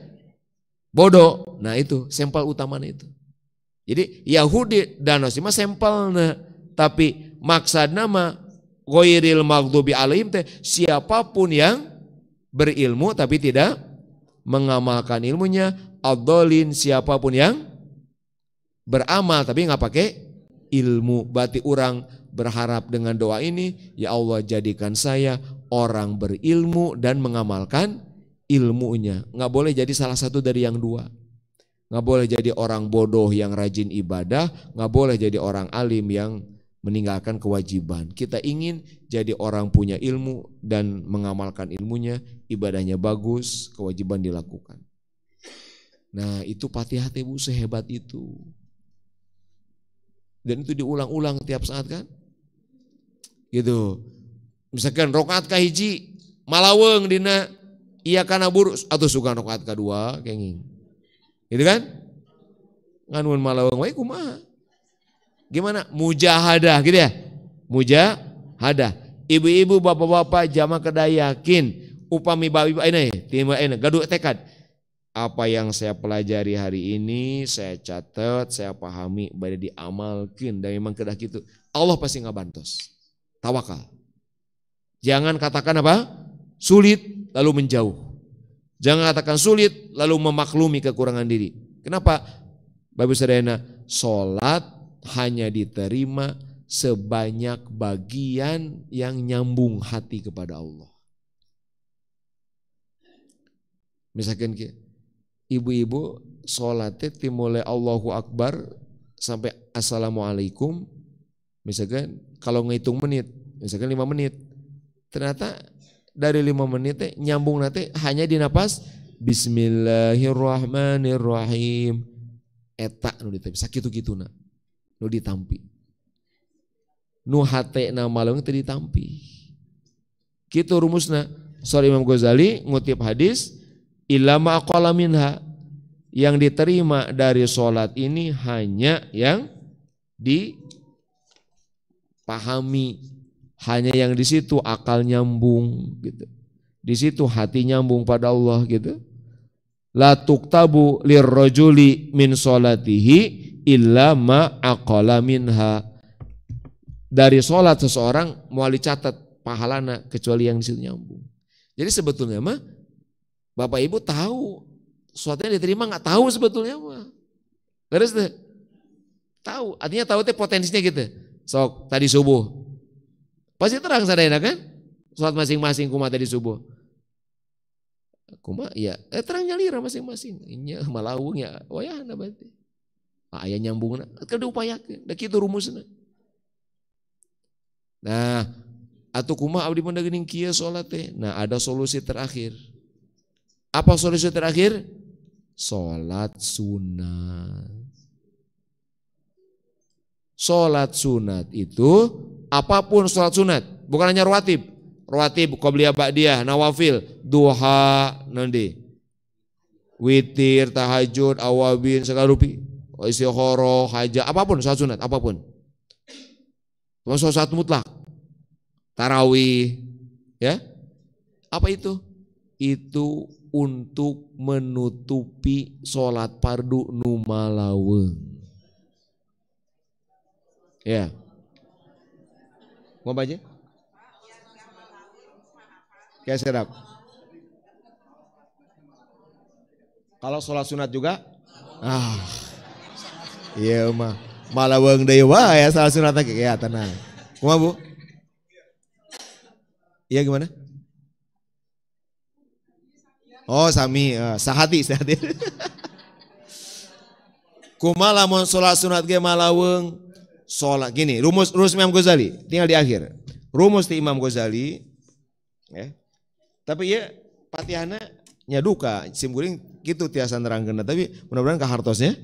Bodoh. Nah itu sampel utamanya itu. Jadi Yahudi dan Nasrani mah sampelna, tapi maksudna mah ghairil maghdubi alaihim teh siapapun yang berilmu tapi tidak mengamalkan ilmunya. Adzalin siapapun yang beramal tapi nggak pakai ilmu. Berarti orang berharap dengan doa ini, ya Allah jadikan saya orang berilmu dan mengamalkan ilmunya. Nggak boleh jadi salah satu dari yang dua. nggak boleh jadi orang bodoh yang rajin ibadah, nggak boleh jadi orang alim yang meninggalkan kewajiban. Kita ingin jadi orang punya ilmu dan mengamalkan ilmunya, ibadahnya bagus, kewajiban dilakukan. Nah itu Fatihah Bu sehebat itu. Dan itu diulang-ulang tiap saat kan. Gitu. Misalkan rakaat kahiji malaweng dina iya kana buru atau suka rakaat kedua kenging. Gitu kan? Nganun malaweng wae kumaha? Gimana? Mujahadah gitu ya. Mujahadah. Ibu-ibu, bapak-bapak, jamaah kedayakin upami babi ini timba ini gaduh tekad. Apa yang saya pelajari hari ini saya catat, saya pahami, bade diamalkeun dan memang kedah kitu. Allah pasti ngabantos. Tawakal. Jangan katakan apa? Sulit lalu menjauh. Jangan katakan sulit lalu memaklumi kekurangan diri. Kenapa? Bapak Saudara, sholat hanya diterima sebanyak bagian yang nyambung hati kepada Allah. Misalkan ibu-ibu sholatnya dimulai Allahu Akbar sampai Assalamualaikum. Misalkan kalau ngitung menit, misalkan 5 menit. Ternyata dari 5 menit nyambung nanti hanya di napas Bismillahirrahmanirrahim. Eta nu ditampi sakitu-kituna nu ditampi. Nu hatena malung teu ditampi. Kitu rumusna. Sorry Imam Ghazali ngutip hadis ilama aqala minha, yang diterima dari sholat ini hanya yang dipahami, hanya yang di situ akal nyambung gitu, di situ hati nyambung pada Allah gitu. La tuktabu lirrajuli min sholatihi illa ma aqala minha, dari sholat seseorang mau dicatat pahalana kecuali yang di situ nyambung. Jadi sebetulnya mah Bapak Ibu tahu sesuatunya diterima nggak tahu sebetulnya mah. Terus deh tahu, artinya tahu teh potensinya gitu. Sok tadi subuh pasti terang sadayana kan? Sholat masing-masing kumaha tadi subuh. Kumaha ya terang nyalira masing-masing. Nya malawung ya wayahna berarti. Aya nyambungna keur diupayakeun. Da kitu rumusna. Nah, atuh kumaha abdi mah geuning kieu salat teh. Nah, ada solusi terakhir. Apa solusi terakhir? Sholat sunat. Sholat sunat itu apapun sholat sunat, bukan hanya rawatib. Rawatib, qobliyah, ba'diyah, nawafil, duha, nanti witir, tahajud, awabin, segala rupi, istikharah, hajat, apapun sholat sunat, apapun. Sholat mutlak, tarawih, ya. Apa itu? Itu untuk menutupi sholat fardu nu malaweng. Ya. Mau baca? Kayak serap. Kalau sholat sunat juga? Iya mah. Malaweng deui wae ya sholat sunat lagi ya tenang. Kumaha Bu? Iya gimana? Oh sami, sahati. Kumaha lamun sholat sunat ge malaweng, sholat gini, rumus Imam Ghazali, tinggal di akhir. Rumus di Imam Ghazali, ya. Tapi ya Fatihahna nya duka, simkuring gitu tiasa nerangkeun, tapi mudah-mudahan kahartosnya.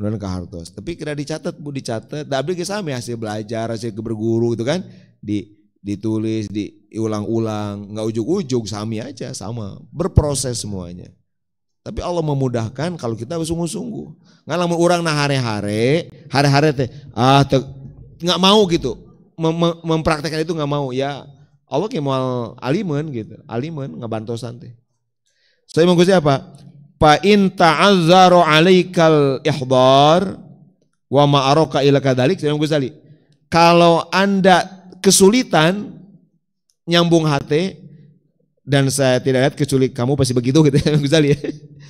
Mudah-mudahan kahartos. Tapi kira dicatat Bu, dicatat. Da abdi ge sami hasil belajar, hasil berguru gitu kan, ditulis, diulang-ulang, nggak ujuk-ujuk, sami aja, sama, berproses semuanya. Tapi Allah memudahkan kalau kita sungguh-sungguh. Nggak lamun orang nah hare-hare teh, nggak mau gitu, mempraktekkan itu nggak mau. Ya Allah kayak mau alimen gitu, alimen ngabantosan teh. So Imam Ghazali apa? Fa in ta'azzaru 'alaikal ihdar wa ma araka ila kadzalik. Imam Ghazali, kalau Anda kesulitan nyambung hati, dan saya tidak lihat kecuali kamu pasti begitu gitu Imam Ghazali ya.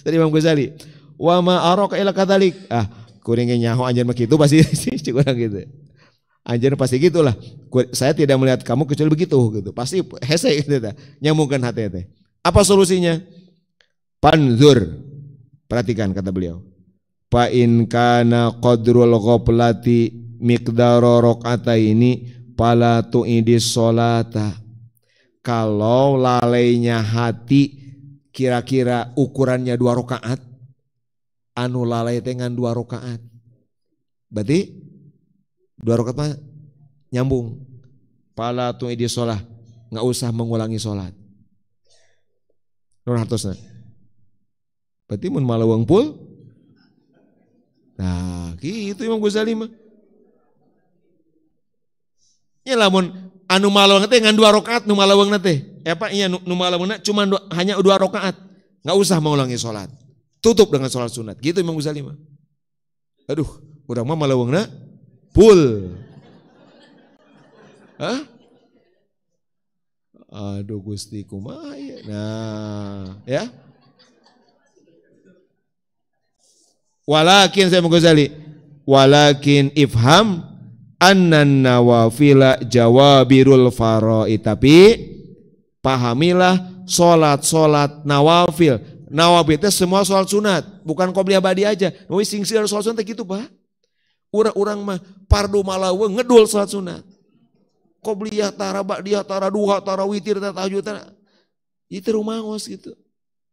Tadi Imam Ghazali, wa ma araka ila kadzalik. Kuring nyaho anjeun mah kitu pasti kurang gitu. Anjeun pasti gitulah. Saya tidak melihat kamu kecuali begitu gitu. Pasti hese gitu tah. Nyambungkan hati teh. Apa solusinya? Panzur. Perhatikan kata beliau. fa in kana qadrul ghaflati miqdaro rakaataini fala tu'idis sholata. Kalau lalainya hati kira-kira ukurannya 2 rakaat, anu lalai dengan 2 rakaat. Berarti 2 rakaat mah nyambung. Fala tu'idis sholah, enggak usah mengulangi sholat. Nur hartosna. Berarti mun malawang pul. Nah, gitu Imam Ghazali mah. Ya lamun anu malawang teh ngan 2 rakaat nu malawang teh. Nu malawang cuma hanya 2 rakaat. Enggak usah mengulangi sholat. Tutup dengan sholat sunat. Gitu Imam Ghazali mah. Aduh, urang mah malawangna full. Hah? Aduh Gusti kumaha ya. Nah, ya. Walakin saya Imam Ghazali, walakin ifham annan nawafila jawabirul faraid. Tapi pahamilah solat nawafil. Nawafil itu semua solat sunat, bukan qobliyah ba'di aja. Nu sing sieun solat sunat gitu, Pak. Urang mah fardu malaweng ngedul solat sunat. Qobliyah tara ba'diyah tara duha tara witir tara tahajud tara. Itu rumaos gitu.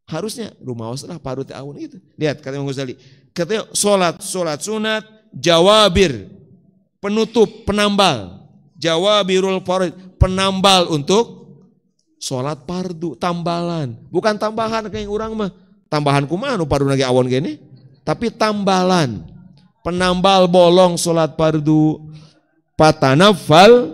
Harusnya rumaos lah fardu teh aun gitu. Lihat kata Imam Ghazali, katanya solat sunat jawabir, penutup, penambal. Jawabirul faraid, penambal untuk solat fardu, tambalan. Bukan tambahan kayak orang mah. Tambahan kumaha nu fardu lagi awon gini. Tapi tambalan. Penambal bolong solat fardu. Patanafal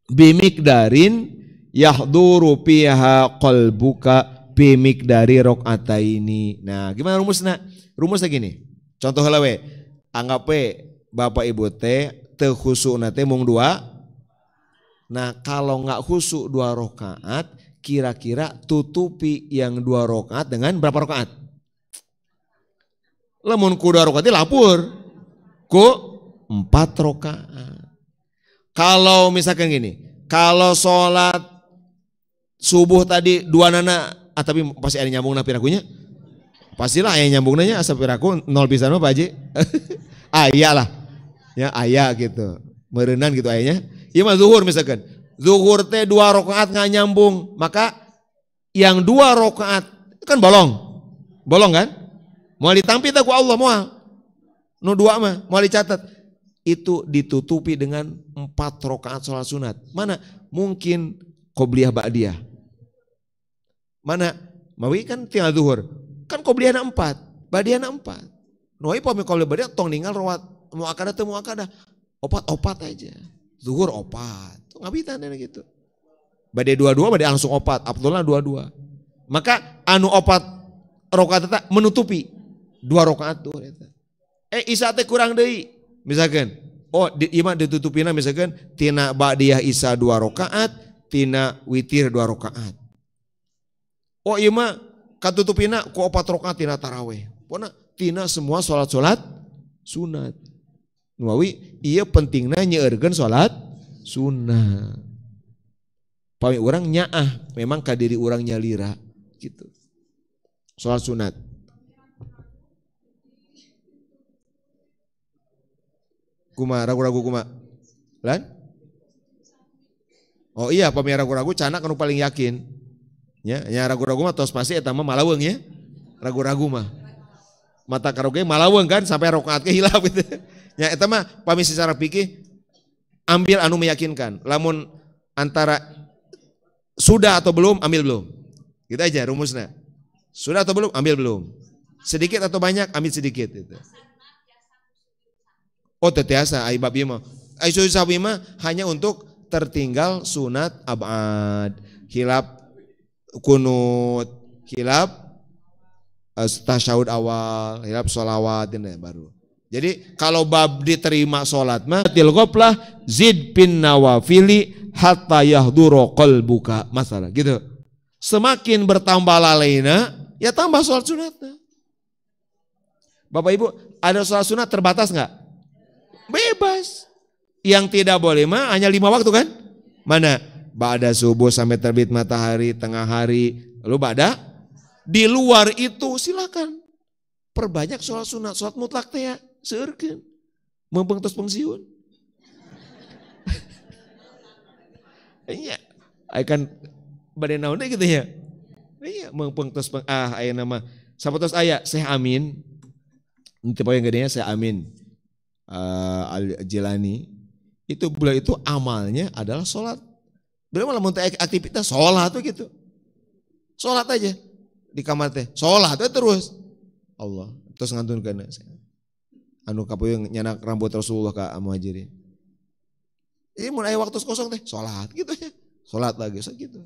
bimikdarin yahduru piha qalbuka bimikdari rakaataini. Nah, gimana rumusnya? Rumusnya gini. Contoh heula we. Anggap we Bapak Ibu teh teu khusukna teh mung 2. Nah, kalau enggak khusuk 2 rakaat, kira-kira tutupi yang 2 rakaat dengan berapa rakaat? Lamun ku 2 rakaat lapur. Ku 4 rakaat. Kalau misalkan gini, kalau sholat subuh tadi 2 nana, tapi pasti ada nyambung pirakunya. Pastilah aya nyambung nanya asa piraku 0 pisan mah Pak Haji. Aya lah. Ya aya gitu. Meureunnan gitu ayanya. Ieu mah zuhur misalkan. Zuhur teh 2 rakaat nggak nyambung, maka yang 2 rakaat kan bolong. Bolong kan? Mau ditampi teh ku Allah moal. Nu 2 mah mau dicatat. Itu ditutupi dengan 4 rakaat sholat sunat. Mana? Mungkin qobliyah ba'diyah. Mana? Mawi kan tinggal zuhur. Kan qobliyahna 4, ba'diyahna 4. Nu ieu pami qobliyah ba'diyah tong ninggal rawat muakadah teu muakadah. Opat aja. Zuhur 4. Ngabitan gitu. Bade 22 bade langsung 4. Abdullah 22. Maka anu 4 rakaat eta menutupi 2 rakaat tuh eta. Isya teh kurang deui. Misalkan, imam ditutupina misalkan tina ba'diyah isya 2 rakaat, tina witir 2 rakaat. Ieu mah katutupina ku 4 rakaat tina tarawih. Pokona tina semua salat-salat sunat. Nuawi ieu pentingna nyeueurkeun salat sunat. Pami urang nyaah, memang ka diri urang nyalira gitu. Salat sunat. Kuma ragu-ragu kuma. Lan? Oh iya pami ragu-ragu canak anu paling yakin. Ya ragu-ragu mah tos pasti eta mah malaweung ya. Ragu-ragu mah. Mata karoge malaweung kan sampai rakaat ge hilap gitu. Ya eta mah pami secara fikih ambil anu meyakinkan. Lamun antara sudah atau belum, ambil belum. Gitu aja rumusnya. Sudah atau belum, ambil belum. Sedikit atau banyak, ambil sedikit gitu. Oh tetiasa ai bab ieu mah. Ai sawi mah hanya untuk tertinggal sunat abad, hilap kunut, hilap tasyahud awal, hilap sholawat ini baru. Jadi kalau bab diterima sholat mah tilqoplah zid bin nawafili hatta yahduru qalbuka masalah gitu. Semakin bertambah lalaina ya tambah sholat sunatnya. Bapak Ibu ada sholat sunat terbatas nggak? Bebas. Yang tidak boleh mah hanya 5 waktu kan? Mana? Ba'da subuh sampai terbit matahari, tengah hari, lalu ba'da. Di luar itu silakan. perbanyak sholat sunat, sholat mutlak teh ya, seurkeun. Mumpung tos pensiun. Iya, akan bade naon deui gitu ya. Iya, mumpung tos aya nama sapotos aya Syekh Amin. Nanti yang gedenya Syekh Amin Al-Jilani. Itu beliau itu amalnya adalah sholat. Beliau malah muntah aktivitas sholat tuh gitu. Sholat aja di kamar teh, sholat aja terus. Allah, terus ngantun kana anu kapuyung nyanak rambut Rasulullah ka Muhajirin. Ini mun aya waktu kosong teh sholat gitu ya. Sholat lagi gitu.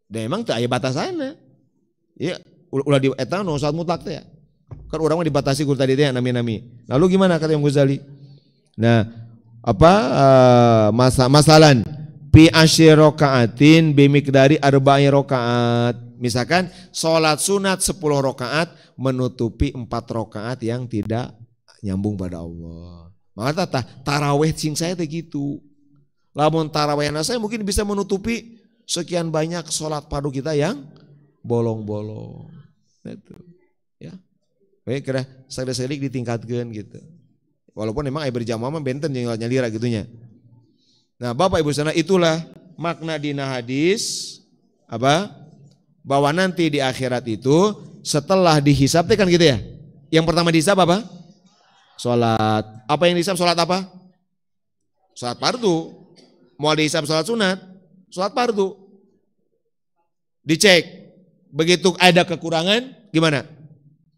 Dan emang teu aya batasanna. Ya, ulah di eta nu sholat mutlak teh ya. Kan urang mah dibatasi ku tadi teh nami-nami. Lalu gimana kata Imam Ghazali? Nah, masalan fi asyri rakaatin bi miqdari arba'i rakaat. Misalkan sholat sunat 10 rakaat menutupi 4 rakaat yang tidak nyambung pada Allah. Maka taraweh sing saya teh gitu. Lamun taraweh saya mungkin bisa menutupi sekian banyak sholat fardu kita yang bolong-bolong. Gitu. Ya. Baik kira sekali ditingkatkan gitu. Walaupun memang berjamaah mah benten yang nyalira gitunya. Nah, Bapak Ibu sana itulah makna dina hadis apa? Bahwa nanti di akhirat itu setelah dihisab kan gitu ya. Yang pertama dihisab apa? Sholat. Apa yang dihisab sholat apa? Sholat fardu. Mau dihisab sholat sunat, sholat fardu. Dicek. Begitu ada kekurangan, gimana?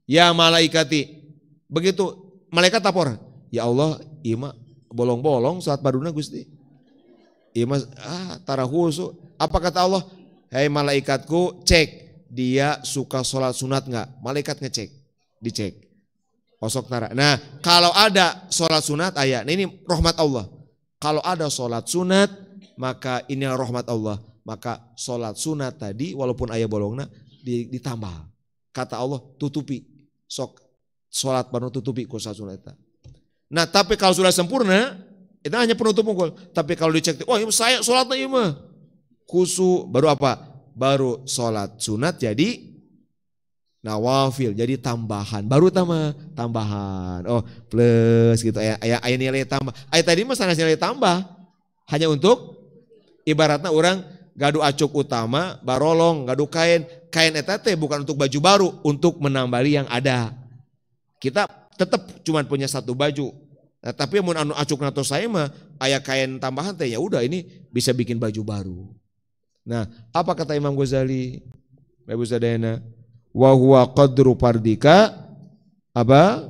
Ya malaikati. Begitu malaikat lapor. Ya Allah, ima bolong-bolong sholat farduna Gusti. Ima tara khusu. Apa kata Allah? Hei malaikatku, cek dia suka sholat sunat nggak? Malaikat ngecek, dicek. Osok tara. Nah, kalau ada sholat sunat ayat, nah ini rahmat Allah. Kalau ada sholat sunat, maka ini rahmat Allah. Maka sholat sunat tadi, walaupun ayat bolongna ditambah. Kata Allah, tutupi. Sok sholat baru tutupi ku sholat sunat. Nah, tapi kalau sudah sempurna, itu hanya penutup mukul. Tapi kalau dicek, wah saya sholatnya ini mah khusu, baru apa? Baru sholat sunat jadi nawafil, jadi tambahan. Baru tambahan. Oh plus gitu, ayat nilai tambah. Ayat tadi mah sanes nilai tambah. Hanya untuk ibaratnya orang gadu acuk utama, barolong, gadu kain. Kain eta teh bukan untuk baju baru, untuk menambali yang ada. Kita tetap cuma punya satu baju. Nah, tapi mun anu acuk nato saya mah aya kain tambahan teh ya udah ini bisa bikin baju baru. Nah, apa kata Imam Ghazali? Ibu sadayana, wa huwa qadru fardika apa?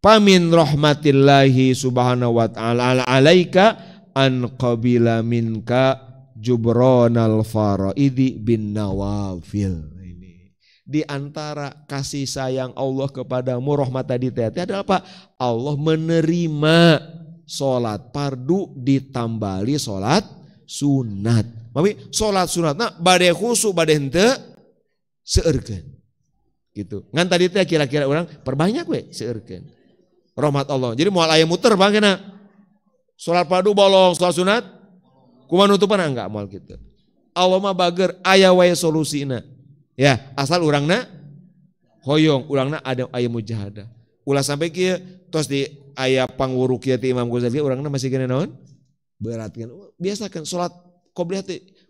Pamin rahmatillahi subhanahu wa ta'ala alaika an qabila minka jubronal faraidi bin nawafil. Ini di antara kasih sayang Allah kepadamu, rahmat tadi adalah apa? Allah menerima sholat fardu ditambali sholat sunat. Mami sholat sunatna bade khusu bade henteu seurkeun. Gitu. Ngan tadi teh kira-kira orang perbanyak we seurkeun. Rahmat Allah. Jadi moal aya muter bangkeuna. Sholat fardu bolong, sholat sunat kumaha nutupan enggak moal kitu. Allah mah bager aya wae solusina. Ya, asal urangna hoyong, urangna ada aya mujahadah. Ulah sampai kieu tos di aya pangwuru kieu ti Imam Ghazali urangna masih kena naon? Beratkeun. Biasakan sholat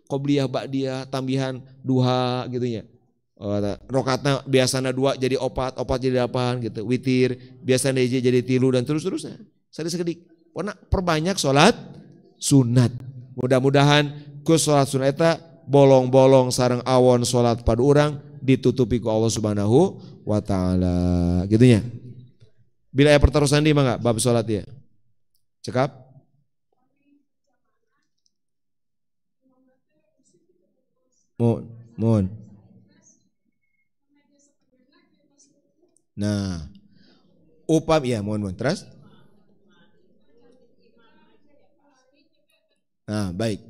qobliyah ba'diyah tambihan duha gitu nya. Rakaatna biasana 2 jadi 4 jadi 8 gitu. Witir biasana jadi 3 dan terus-terusnya. Sadik-sadik. Pokona perbanyak sholat sunat. Mudah-mudahan ku sholat sunat eta bolong-bolong sareng awon sholat pada urang ditutupi ku Allah Subhanahu wa taala. Gitu nya. Bila aya pertarusan di mangga bab sholat ya. Cekap. Mohon. Nah, ya mohon terus. Nah, baik.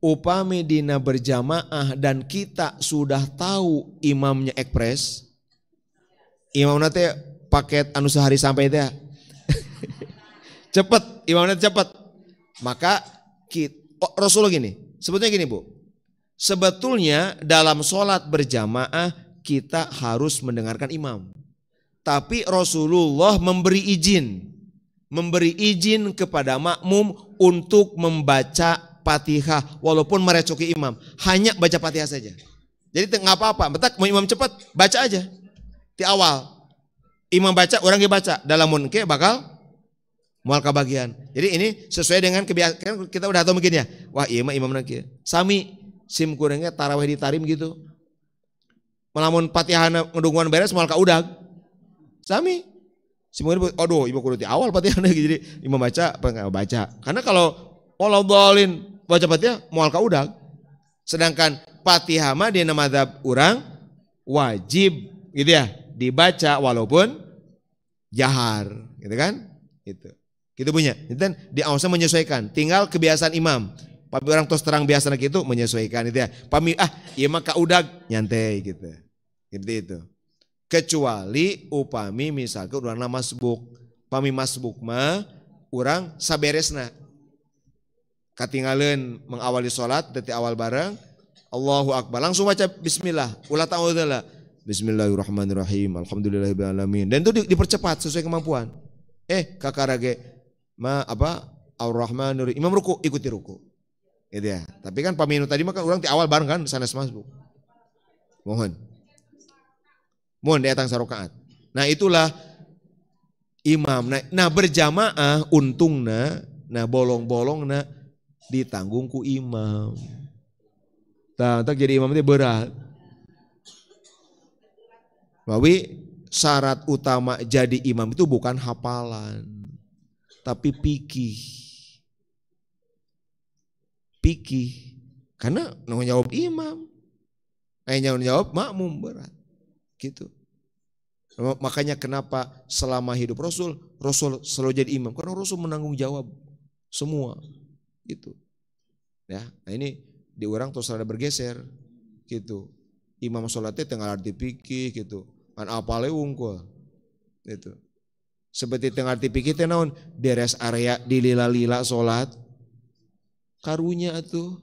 Upami dina berjamaah dan kita sudah tahu imamnya ekspres. Imamna teh paket anu sehari sampai teh. Cepet, imamnya cepet. Maka Rasulullah gini, sebetulnya gini Bu. Sebetulnya dalam sholat berjamaah kita harus mendengarkan imam. Tapi Rasulullah memberi izin kepada makmum untuk membaca Fatihah walaupun merecoki imam, hanya baca Fatihah saja. Jadi nggak apa-apa, betak mau imam cepat baca aja di awal. Imam baca, orang dia baca, dalam munke bakal mual kebagian. Jadi ini sesuai dengan kebiasaan, kita udah tahu mungkin ya. Wah iya mah imam nanti. Sami sim kurangnya tarawih ditarim gitu. Melamun Fatihah ngedunguan beres mual ka udag. Sami. Semuanya, aduh, ibu kudu di awal Fatihah jadi imam baca, apa enggak baca. Karena kalau waladhdallin baca Fatihah moal ka udag. Sedangkan Fatihah mah di madzhab urang wajib gitu ya, dibaca walaupun jahar, gitu kan? Gitu punya. Dan diawasnya menyesuaikan, tinggal kebiasaan imam. Pami orang tos terang biasa gitu menyesuaikan itu ya. Pami ieu mah ka udag nyantai gitu. Gitu itu. Kecuali upami misalkan urang masbuk, pami masbuk mah urang saberesna katinggalin mengawali sholat dari awal bareng Allahu Akbar langsung baca bismillah ulah ta'awudzulah bismillahirrahmanirrahim alhamdulillahirabbil alamin, dan itu dipercepat sesuai kemampuan. Kakarage ma apa ar-rahmanir imam ruku ikuti ruku gitu ya. Tapi kan pami tadi mah kan urang di awal bareng kan sanes masbuk. Mohon datang sarokaat. Nah itulah imam. Nah berjamaah untungna, nah bolong-bolongna ditanggung ku imam. Nah tak jadi imam itu berat. Tapi syarat utama jadi imam itu bukan hafalan, tapi fikih. Karena nanggung jawab imam, nanggung jawab makmum berat. Gitu. Makanya kenapa selama hidup Rasul selalu jadi imam, karena Rasul menanggung jawab semua gitu. Ya, nah ini di orang terus ada bergeser gitu. Imam sholatnya tengah arti fikih gitu. Kan apale wungkul. Gitu. Seperti tengah arti fikih teh naon? Di rest area di lila-lila sholat. Karunya tuh.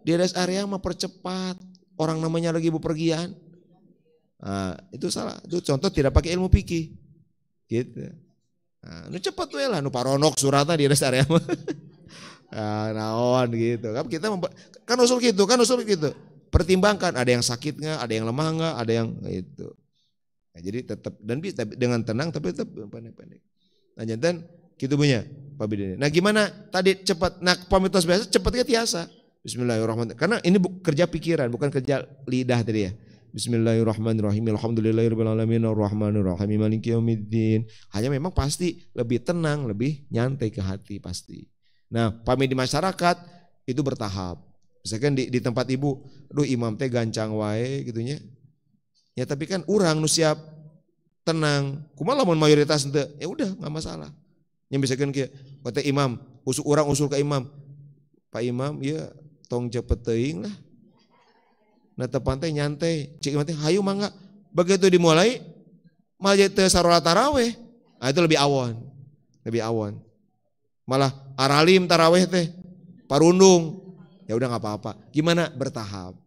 Di rest area mah percepat. Orang namanya lagi bepergian. Nah, itu salah. Itu contoh tidak pakai ilmu fikih. Gitu. Nah, nu cepat tuh lah, nu paronok suratnya di rest area mah. Naon gitu. Kan usul gitu. Pertimbangkan ada yang sakit nggak, ada yang lemah nggak, ada yang itu. Nah, jadi tetap dan bisa dengan tenang tapi tetap pendek-pendek. Nah, jantan gitu punya Pak Bidin. Nah, gimana tadi cepat? Nah, pamitos biasa cepatnya tiasa. Bismillahirrahmanirrahim. Karena ini kerja pikiran, bukan kerja lidah tadi ya. Bismillahirrahmanirrahim. Alhamdulillahirabbil alamin arrahmanirrahim maliki yaumiddin. Hanya memang pasti lebih tenang, lebih nyantai ke hati pasti. Nah, pamit di masyarakat itu bertahap. Misalkan di tempat ibu, aduh imam teh gancang wae gitunya. Ya tapi kan urang nu siap tenang. Kumaha lamun mayoritas teu, ya udah enggak masalah. Nya misalkan kieu, kata imam, usul ke imam. Pak Imam, ya tong cepet teuing lah. Nah tepan teh nyantai, cik imam teh hayu mangga. Begitu dimulai malah teu sarolat tarawih. Nah itu lebih awon. Malah aralim tarawih teh parundung. Ya udah nggak apa-apa. Gimana? Bertahap.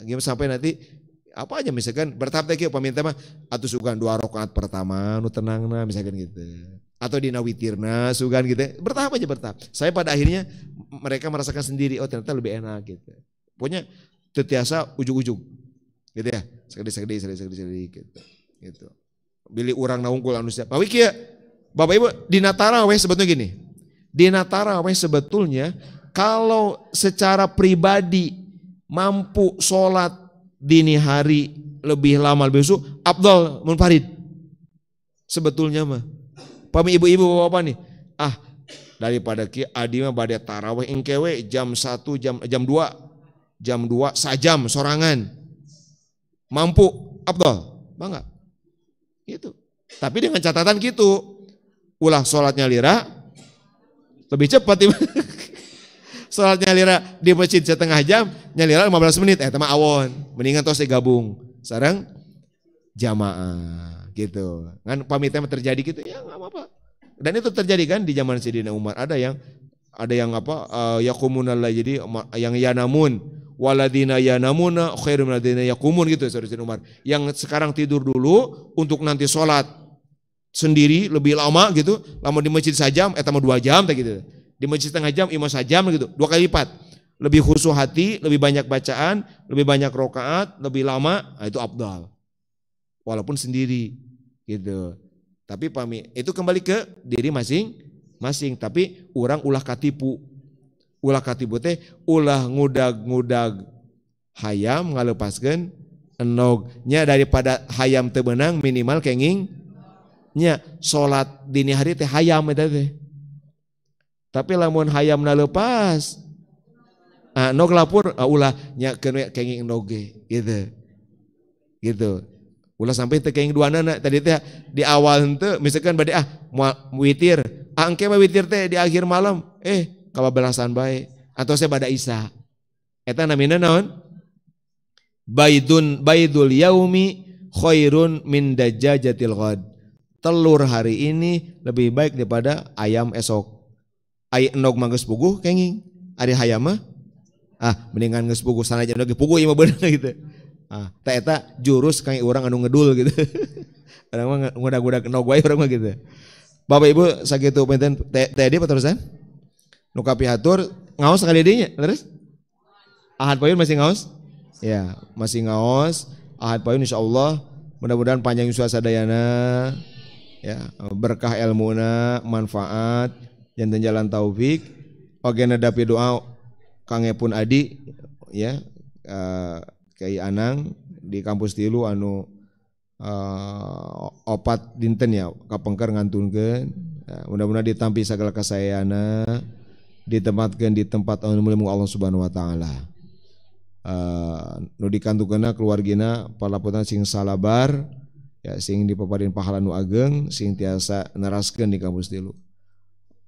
Gimana sampai nanti apa aja misalkan bertahap teh kieu paminta mah atuh sugan 2 rakaat pertama nu tenangna misalkan gitu. Atau dina witirna sugan gitu. Bertahap. Saya pada akhirnya mereka merasakan sendiri oh ternyata lebih enak gitu. Pokoknya tetiasa ujug-ujug. Gitu ya. Sekali gitu. Bilih urang naungkul anu siap. Pawi kieu Bapak Ibu dina tarawih sebetulnya gini. Dina tarawih sebetulnya kalau secara pribadi mampu sholat dini hari lebih lama lebih subuh, afdal munfarid. Sebetulnya mah. Pami ibu-ibu bapak-bapak nih, daripada ki adi mah bade tarawih engkewe jam 1 jam 2 sajam sorangan. Mampu afdal, bangga. Gitu. Tapi dengan catatan gitu. Ulah sholatnya lira lebih cepat. Sholatnya lira di masjid setengah jam, nyalira 15 menit, teman awon. Mendingan tos digabung. Sareng jamaah gitu. Kan pamitnya terjadi gitu, ya nggak apa-apa. Dan itu terjadi kan di zaman Sayyidina Umar. Ada yang yaqumuna jadi yang yanamun waladina yanamuna khairum ladina yaqumun gitu Sayyidina Umar. Yang sekarang tidur dulu untuk nanti sholat sendiri lebih lama gitu. Lama di masjid sajam, eta mah 2 jam tak gitu. Di masjid setengah jam, imam sajam gitu. 2 kali lipat. Lebih khusyuk hati, lebih banyak bacaan, lebih banyak rakaat, lebih lama, itu afdal. Walaupun sendiri gitu. Tapi itu kembali ke diri masing-masing. Tapi orang ulah katipu. Ulah katipu teh ulah ngudag-ngudag hayam ngalepaskeun enognya daripada hayam teu beunang minimal kenging nya salat dini hari teh hayam eta teh. Tapi lamun hayamna leupas nog lapur ulah nya kenging noge gitu. Gitu. Ulah sampai teu kenging duanana tadi teh di awal henteu misalkan bade witir. Engke mah witir teh di akhir malam kababalasan bae atau saya pada Isa. Eta namina naon? Baidul yaumi khairun min dajajatil ghad. Telur hari ini lebih baik daripada ayam esok. Ai endog mah geus puguh kenging. Ari hayam mah mendingan geus puguh sanajan ge puguh ieu mah bener gitu. Tah eta jurus kang urang anu ngedul gitu. Urang mah ngudag-ngudag endog wae urang mah gitu. Bapak Ibu sakitu penten tadi paterusan? Nu kapihatur ngaos sekali dinya terus Ahad Payun masih ngaos? Ya, masih ngaos. Ahad Payun insyaallah mudah-mudahan panjang usaha sadayana ya, berkah ilmuna, manfaat, janten jalan taufik. Oge nadapi doa kangepun Adi ya, Kyai Anang di kampus 3 anu opat dinten ya kapengker ngantunkeun. Ya, mudah-mudahan ditampi sagala kasayana. Ditempatkan di tempat ilmu Allah Subhanahu wa taala. Nu dikantukeunna keluargina palaputan sing salabar ya sing dipaparin pahala nu ageng sing tiasa neraskeun di kampus 3.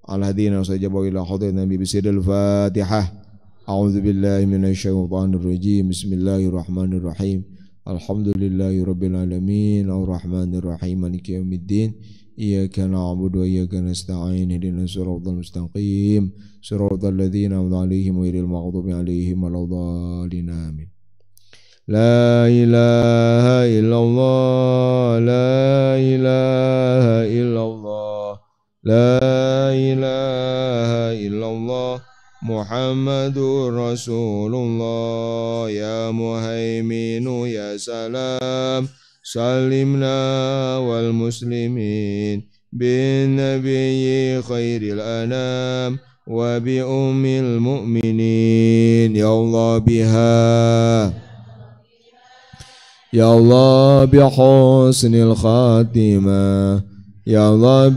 Alladzina sajabu ila hadratin nabi bisidil Fatihah. A'udzubillahi minasyaitonir rajim. Bismillahirrahmanirrahim. Alhamdulillahirabbil alamin arrahmanir rahim maliki yaumiddin. Iyyaka na'budu wa iyyaka nasta'in ihdinas siratal mustaqim siratal ladzina an'amta 'alaihim ghairil maghdubi 'alaihim waladdallin amin. La ilaha illallah la ilaha illallah la ilaha illallah Muhammadur Rasulullah ya muhaiminu ya salam salimna wal muslimin bin nabiyyi khairil anam wa bi ummil mu'minin ya Allah bi husnil khatimah ya Allah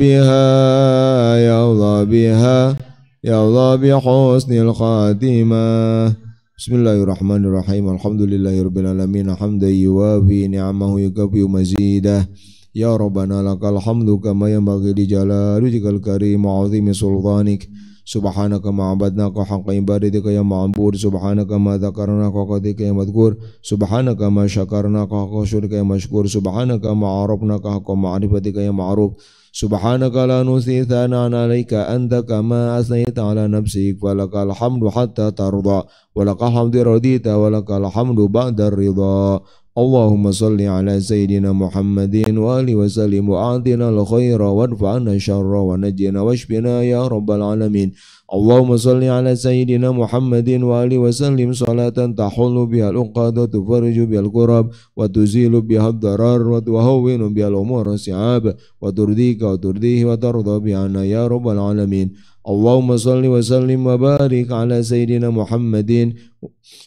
bi husnil khatimah. Bismillahirrahmanirrahim. Alhamdulillahirabbil alamin hamdan yuwafi ni'amahu yukafi mazidah. Ya Rabbana lakal hamdu kama yanbaghi li jalali wajhikal karim wa 'azimi sultanik. Subhanaka ma 'abadnaka haqqa ibadatika ya ma'bud. Subhanaka ma dzakarnaka qadika ya madhkur. Subhanaka ma syakarnaka haqqa syukrika ya mashkur. Subhanaka ma 'arafnaka haqqa ma'rifatika ya ma'ruf. Subhanaka la nusi thana'an 'alaika anta kama asnaita 'ala nafsik walakal hamdu hatta tarda walakal hamdu radita walakal hamdu ba'da ridha. Allahumma salli ala sayyidina Muhammadin wa alihi wa sallim wa a'tina al-khaira wadfa'na syarra wa najjina washfina ya rabbal alamin. Allahumma salli ala sayyidina Muhammadin wa alihi wa sallim salatan tahullu biha al-uqada tufariju biha al-qurab wa tuzilu biha ad-darar wa tuhawwinu biha al-umur si'ab wa turdika wa turdihi wa tarda biha ya rabbal alamin. Allahumma salli wa sallim wa barik ala sayyidina Muhammadin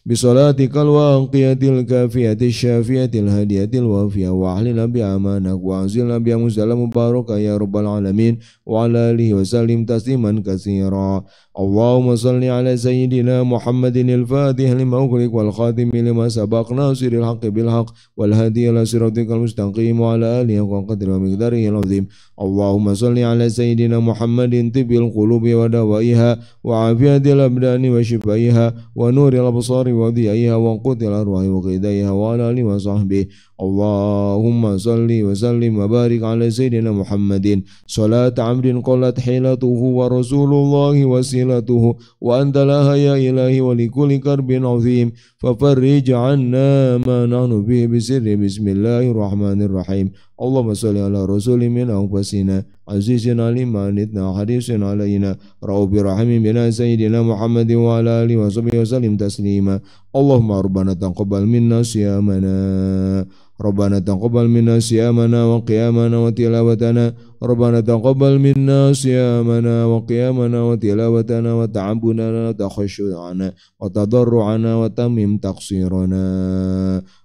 bisalatikal waqiyatil kafiyatil syafiyatil hadiyatil wafiyah wa ahlina bi amanak wa anzilna bi musallam mubaraka ya rabbal alamin wa ala alihi wa sallim tasliman katsira. Allahumma salli ala sayyidina Muhammadin al-fatih lima ughliq wal khatim lima sabaq nasiril haqqi bil haqq wal hadi ila siratikal mustaqim wa ala alihi wa qadri wa miqdarihi al-azim. Allahumma salli ala sayyidina Muhammadin tibil qulubi wa dawaiha wa afiyatil abdani wa shifaiha wa nuril الأبصار وضيائها وقوت الأرواح وقيدائها وعلى آله وصحبه. اللهم صل وسلم وبارك على سيدنا محمد صلاة عمر قلت حيلته ورسول الله وسيلته وأنت لها يا إلهي ولكل كرب عظيم ففرج عنا ما نحن فيه بسر بسم الله الرحمن الرحيم. اللهم صل على رسول من أنفسنا عزيزنا لما عنتنا حريص علينا رؤوف رحيم بنا سيدنا محمد وعلى آله وصحبه وسلم تسليما. اللهم ربنا تقبل منا صيامنا ربنا تقبل منا صيامنا وقيامنا وتلاوتنا ربنا تقبل منا صيامنا وقيامنا وتلاوتنا وتعبدنا وتخشعنا وتضرعنا وتمم تقصيرنا.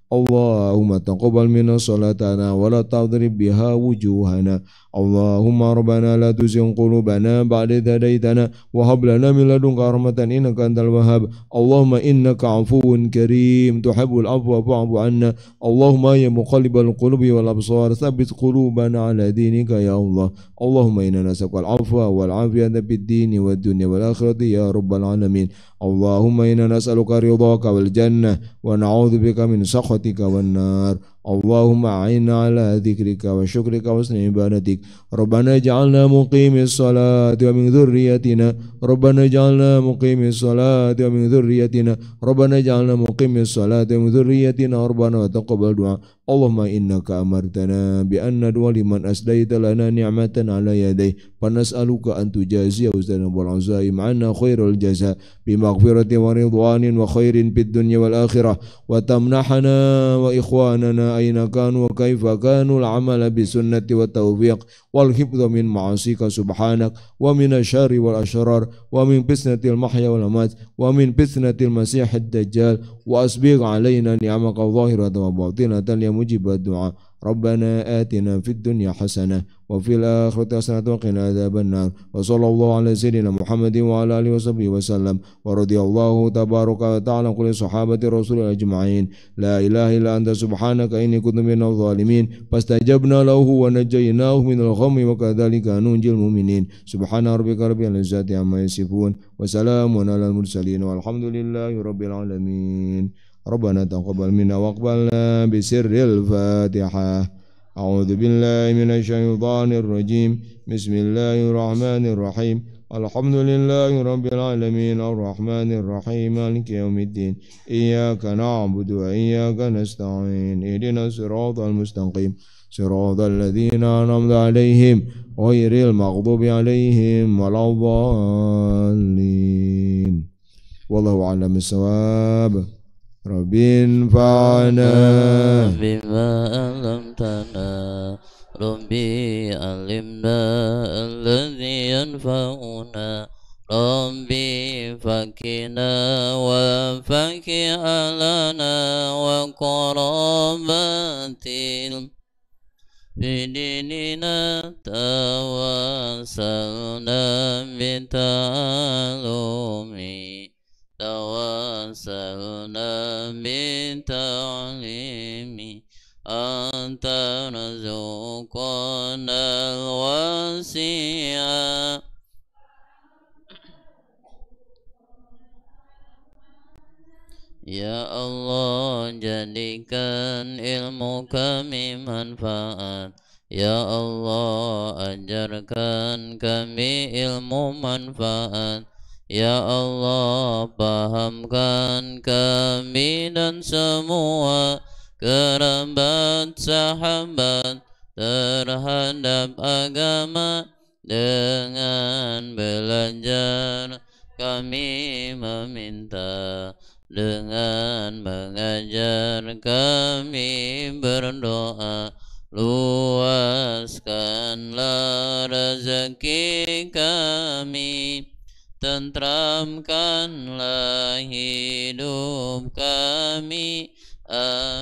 اللهم تقبل منا صلاتنا ولا تضرب بها وجوهنا. اللهم ربنا لا تزغ قلوبنا بعد إذ هديتنا وهب لنا من لدنك رحمة إنك أنت الوهاب. اللهم إنك عفو كريم تحب العفو فاعف عنا. اللهم يا مقلب القلوب والأبصار ثبت قلوبنا على دينك يا الله. اللهم إنا نسألك العفو والعافية في الدين والدنيا والآخرة يا رب العالمين. اللهم إنا نسألك رضاك والجنة ونعوذ بك من سخطك والنار. اللهم أعنا على ذكرك وشكرك وحسن عبادتك. ربنا اجعلنا مقيم الصلاة ومن ذريتنا ربنا اجعلنا مقيم الصلاة ومن ذريتنا ربنا اجعلنا مقيم الصلاة ومن ذريتنا ربنا وتقبل دعاء. اللهم إنك أمرتنا بأن ندعو لمن أسديت لنا نعمة على يديه فنسألك أن تجازي وزنا والعزائم عنا خير الجزاء بمغفرة ورضوان وخير في الدنيا والآخرة وتمنحنا وإخواننا أين كانوا وكيف كانوا العمل بسنة والتوفيق والحفظ من معاصيك سبحانك ومن الشر والأشرار ومن فتنة المحيا والممات ومن فتنة المسيح الدجال وأسبغ علينا نعمك الظاهرة وباطنة يا مجيب الدعاء. ربنا آتنا في الدنيا حسنة وفي الآخرة حسنة وقنا عذاب النار. وصلى الله على سيدنا محمد وعلى آله وصحبه وسلم ورضي الله تبارك وتعالى عن كل صحابة الرسول أجمعين. لا إله إلا أنت سبحانك إني كنت من الظالمين فاستجبنا له ونجيناه من الغم وكذلك ننجي المؤمنين. سبحان ربك رب العزة عما يصفون وسلام على المرسلين والحمد لله رب العالمين. ربنا تقبل منا واقبلنا بسر الفاتحة. أعوذ بالله من الشيطان الرجيم. بسم الله الرحمن الرحيم. الحمد لله رب العالمين الرحمن الرحيم مالك يوم الدين إياك نعبد وإياك نستعين اهدنا الصراط المستقيم صراط الذين أنعمت عليهم غير المغضوب عليهم ولا الضالين. والله أعلم بالصواب. رب انفعنا بما علمتنا ربي علمنا الذي ينفعنا ربي فكنا وفك علنا وقربات في ديننا توسلنا بتعلمي توسلنا بالتعليم أنت رزقنا الواسع. Ya Allah jadikan ilmu kami manfaat. Ya Allah ajarkan kami ilmu manfaat. Ya Allah pahamkan kami dan semua kerabat sahabat terhadap agama. Dengan belajar kami meminta, dengan mengajar kami berdoa. Luaskanlah rezeki kami, tentramkanlah hidup kami.